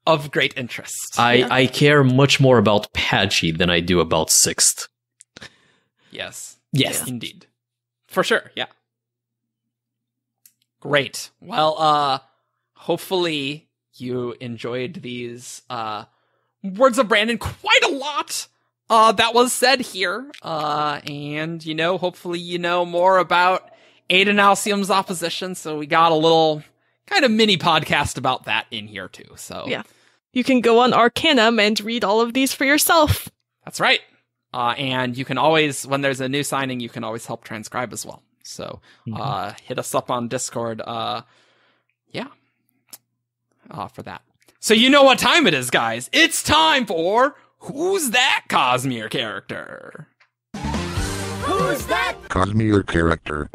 of great interest. I care much more about Padgy than I do about Sixth. Yes. Yes. Indeed. For sure, yeah. Great. Well, hopefully you enjoyed these words of Brandon quite a lot. That was said here. And, hopefully more about Adonalsium's opposition. So we got a little kind of mini podcast about that in here too. So yeah, you can go on Arcanum and read all of these for yourself. That's right. And you can always, when there's a new signing, you can always help transcribe as well. So hit us up on Discord. For that. So you know what time it is, guys. It's time for Who's That Cosmere Character? Who's that Cosmere character?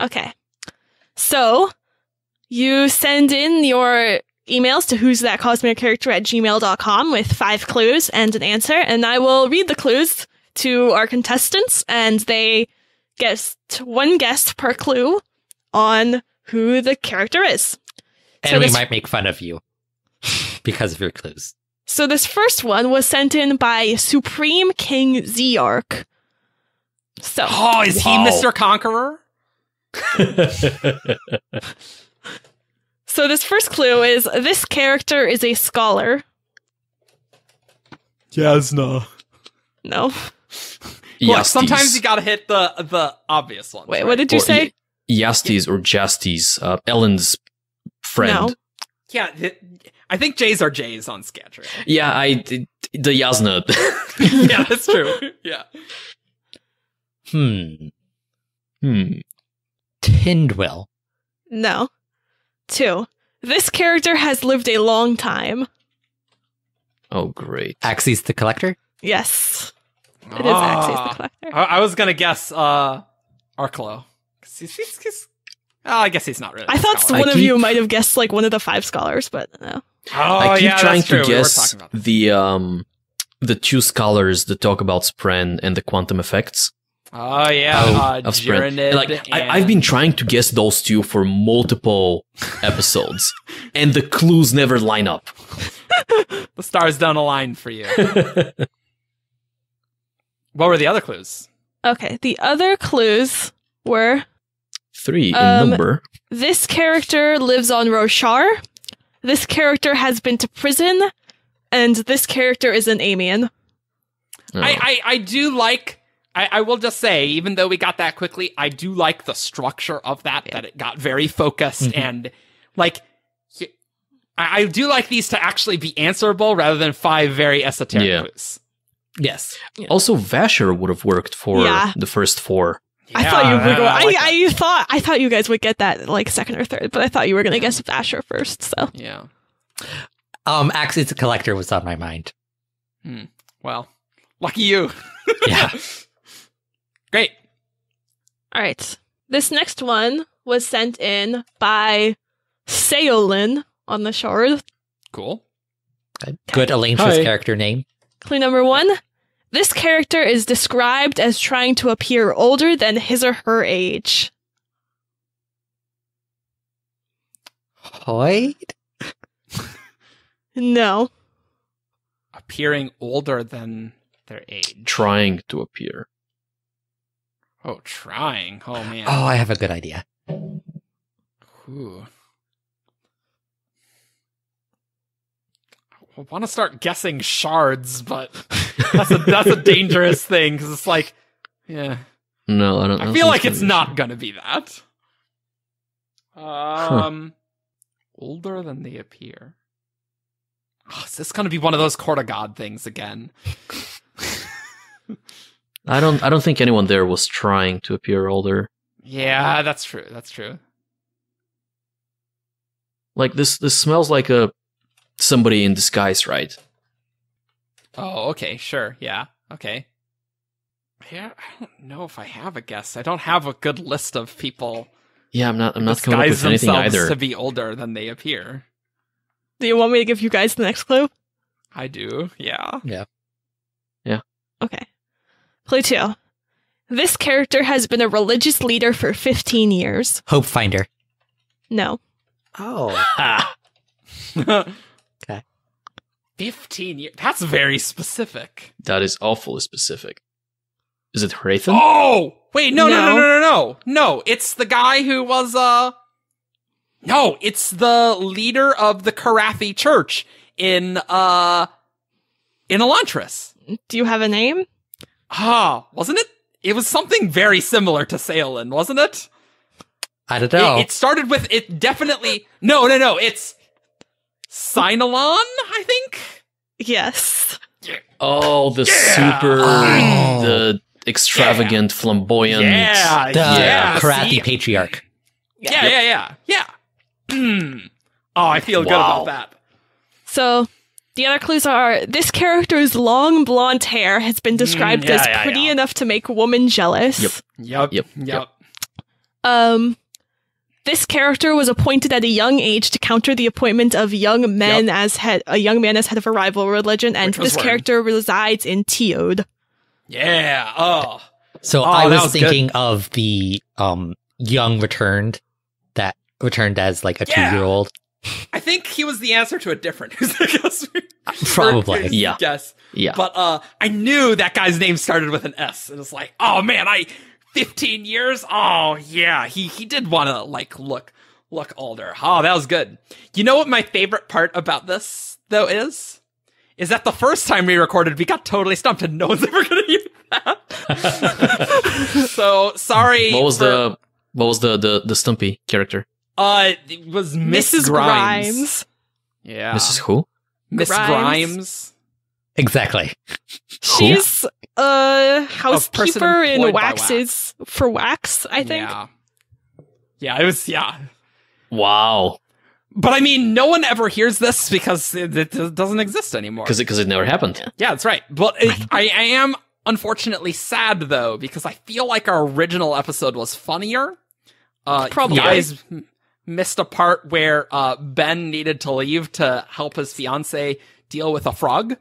Okay. So, you send in your emails to who'sthatcosmerecharacter@gmail.com with 5 clues and an answer, and I will read the clues to our contestants, and they guessed one guess per clue on who the character is. And we might make fun of you because of your clues. So this first one was sent in by Supreme King Zeark. So, is he Mr. Conqueror? So this first clue is, this character is a scholar. Jasna. No. Look, sometimes you gotta hit the obvious ones. Wait, right? what did you say? Yastes or Jastes, Ellen's friend. No. Yeah, I think J's are J's on Scattrail. Yeah, the Yasna. Yeah, that's true. Yeah. Tindwill. No. 2. This character has lived a long time. Oh, great. Axes the Collector? Yes. It is Axes the Collector. I was gonna guess Arklo. I guess he's not really. I thought one of you might have guessed one of the 5 scholars, but no. I keep trying to guess the 2 scholars that talk about Spren and the quantum effects. Oh yeah, of Spren. I've been trying to guess those 2 for multiple episodes, and the clues never line up. The stars don't align for you. What were the other clues? Okay, the other clues were 3 in number. this character lives on Roshar, this character has been to prison, and this character is an Amian. Oh. I do like... I will just say, even though we got that quickly, I do like the structure of that it got very focused and, like... I do like these to actually be answerable rather than 5 very esoteric clues. Yes. Yeah. Also, Vasher would have worked for the first 4. Yeah, I thought you were going. I I thought you guys would get that like second or third, but I thought you were going to guess Vasher first. So yeah. Axis the Collector was on my mind. Well, lucky you. Yeah. Great. all right, this next one was sent in by Seolin on the Shard. Cool. Good Elaine's character name. Clue number 1. This character is described as trying to appear older than his or her age. Hoid? No. Appearing older than their age. Trying to appear. Oh, trying. Oh, man. Oh, I have a good idea. Ooh. I want to start guessing shards, but that's a dangerous thing because it's like, yeah. No, I don't. I feel like it's not gonna be that. Older than they appear. Oh, is this gonna be one of those Court of God things again? I don't think anyone there was trying to appear older. Yeah, that's true. That's true. Like this smells like somebody in disguise, right? Oh, okay, sure, yeah, okay. Yeah, I don't know if I have a guess. I don't have a good list of people. Yeah, I'm not coming up disguise with anything themselves either. to be older than they appear. Do you want me to give you guys the next clue? I do, yeah. Yeah. Okay. Clue 2. This character has been a religious leader for 15 years. Hope Finder. No. Oh. Ah, Okay. 15 years. That's very specific. that is awfully specific. Is it Hrathen? Oh! Wait, no. No. No, it's the guy who was, No, it's the leader of the Karathi church in Elantris. Do you have a name? Wasn't it? It was something very similar to Seolin, wasn't it? I don't know. It started with, it definitely, no, it's Sinalon, I think? Yes. Oh, the the extravagant, flamboyant. the Karathi see? Patriarch. Yeah. Oh, I feel good about that. So, the other clues are, this character's long blonde hair has been described as pretty enough to make a woman jealous. Yep. This character was appointed at a young age to counter the appointment of young men as head of a rival religion, and this character resides in Teod. Yeah. Oh. So I was thinking of the young returned as like a 2-year-old. I think he was the answer to a different Probably. Yeah. Guess. Yeah. But I knew that guy's name started with an S, and it's like, oh man, 15 years? Oh yeah, he did want to like look older. Oh, that was good. You know what my favorite part about this though is that the first time we recorded, we got totally stumped, and no one's ever gonna use that. So sorry. What was the Stumpy character? It was Mrs. Grimes. Yeah. Mrs. Who? Miss Grimes. Exactly. She's a housekeeper in employed by Wax's for Wax, I think. Yeah, it was, Wow. But I mean, no one ever hears this because it doesn't exist anymore. Because it never happened. Yeah, that's right. But I am unfortunately sad, though, because I feel like our original episode was funnier. Probably. You guys missed a part where Ben needed to leave to help his fiance deal with a frog.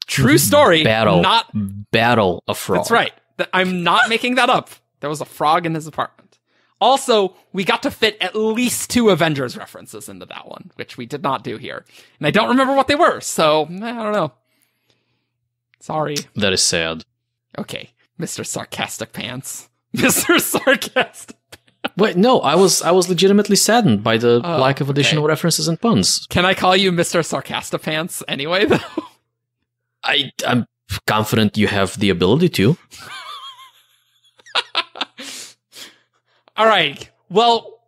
True story. Battle of frog. That's right. I'm not making that up. There was a frog in his apartment. Also, we got to fit at least 2 Avengers references into that one, which we did not do here. And I don't remember what they were, so I don't know. Sorry. That is sad. Okay, Mr. Sarcastic Pants. Mr. Sarcastic. Wait, no, I was legitimately saddened by the lack of additional references and puns. Can I call you Mr. Sarcastipants anyway, though? I'm confident you have the ability to. All right. Well,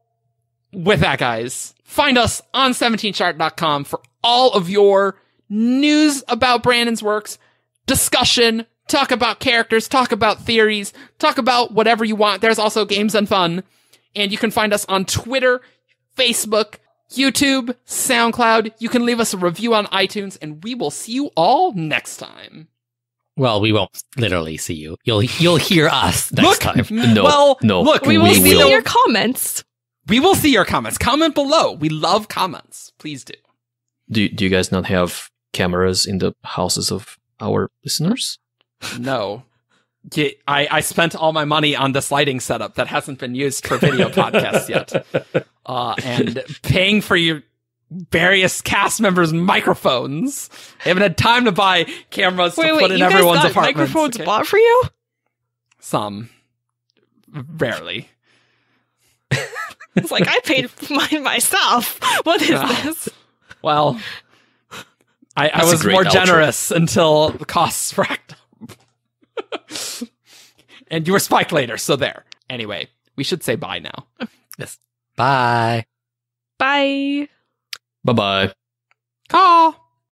with that, guys, find us on 17chart.com for all of your news about Brandon's works, discussion, talk about characters, talk about theories, talk about whatever you want. There's also games and fun. And you can find us on Twitter, Facebook, YouTube, SoundCloud. You can leave us a review on iTunes, and we will see you all next time. Well, we won't literally see you. You'll hear us next time. No. Look, we will see your comments. We will see your comments. Comment below. We love comments. Please do. Do you guys not have cameras in the houses of our listeners? No. Yeah, I spent all my money on this lighting setup that hasn't been used for video podcasts yet. And paying for your various cast members' microphones. I haven't had time to buy cameras to put in everyone's apartments. Microphones bought for you? Some. Rarely. It's like, I paid mine myself. What is this? Well, I was more generous until the costs racked up. And you were spiked later, so there. Anyway, we should say bye now. Yes. Bye. Bye. Bye-bye. Caw.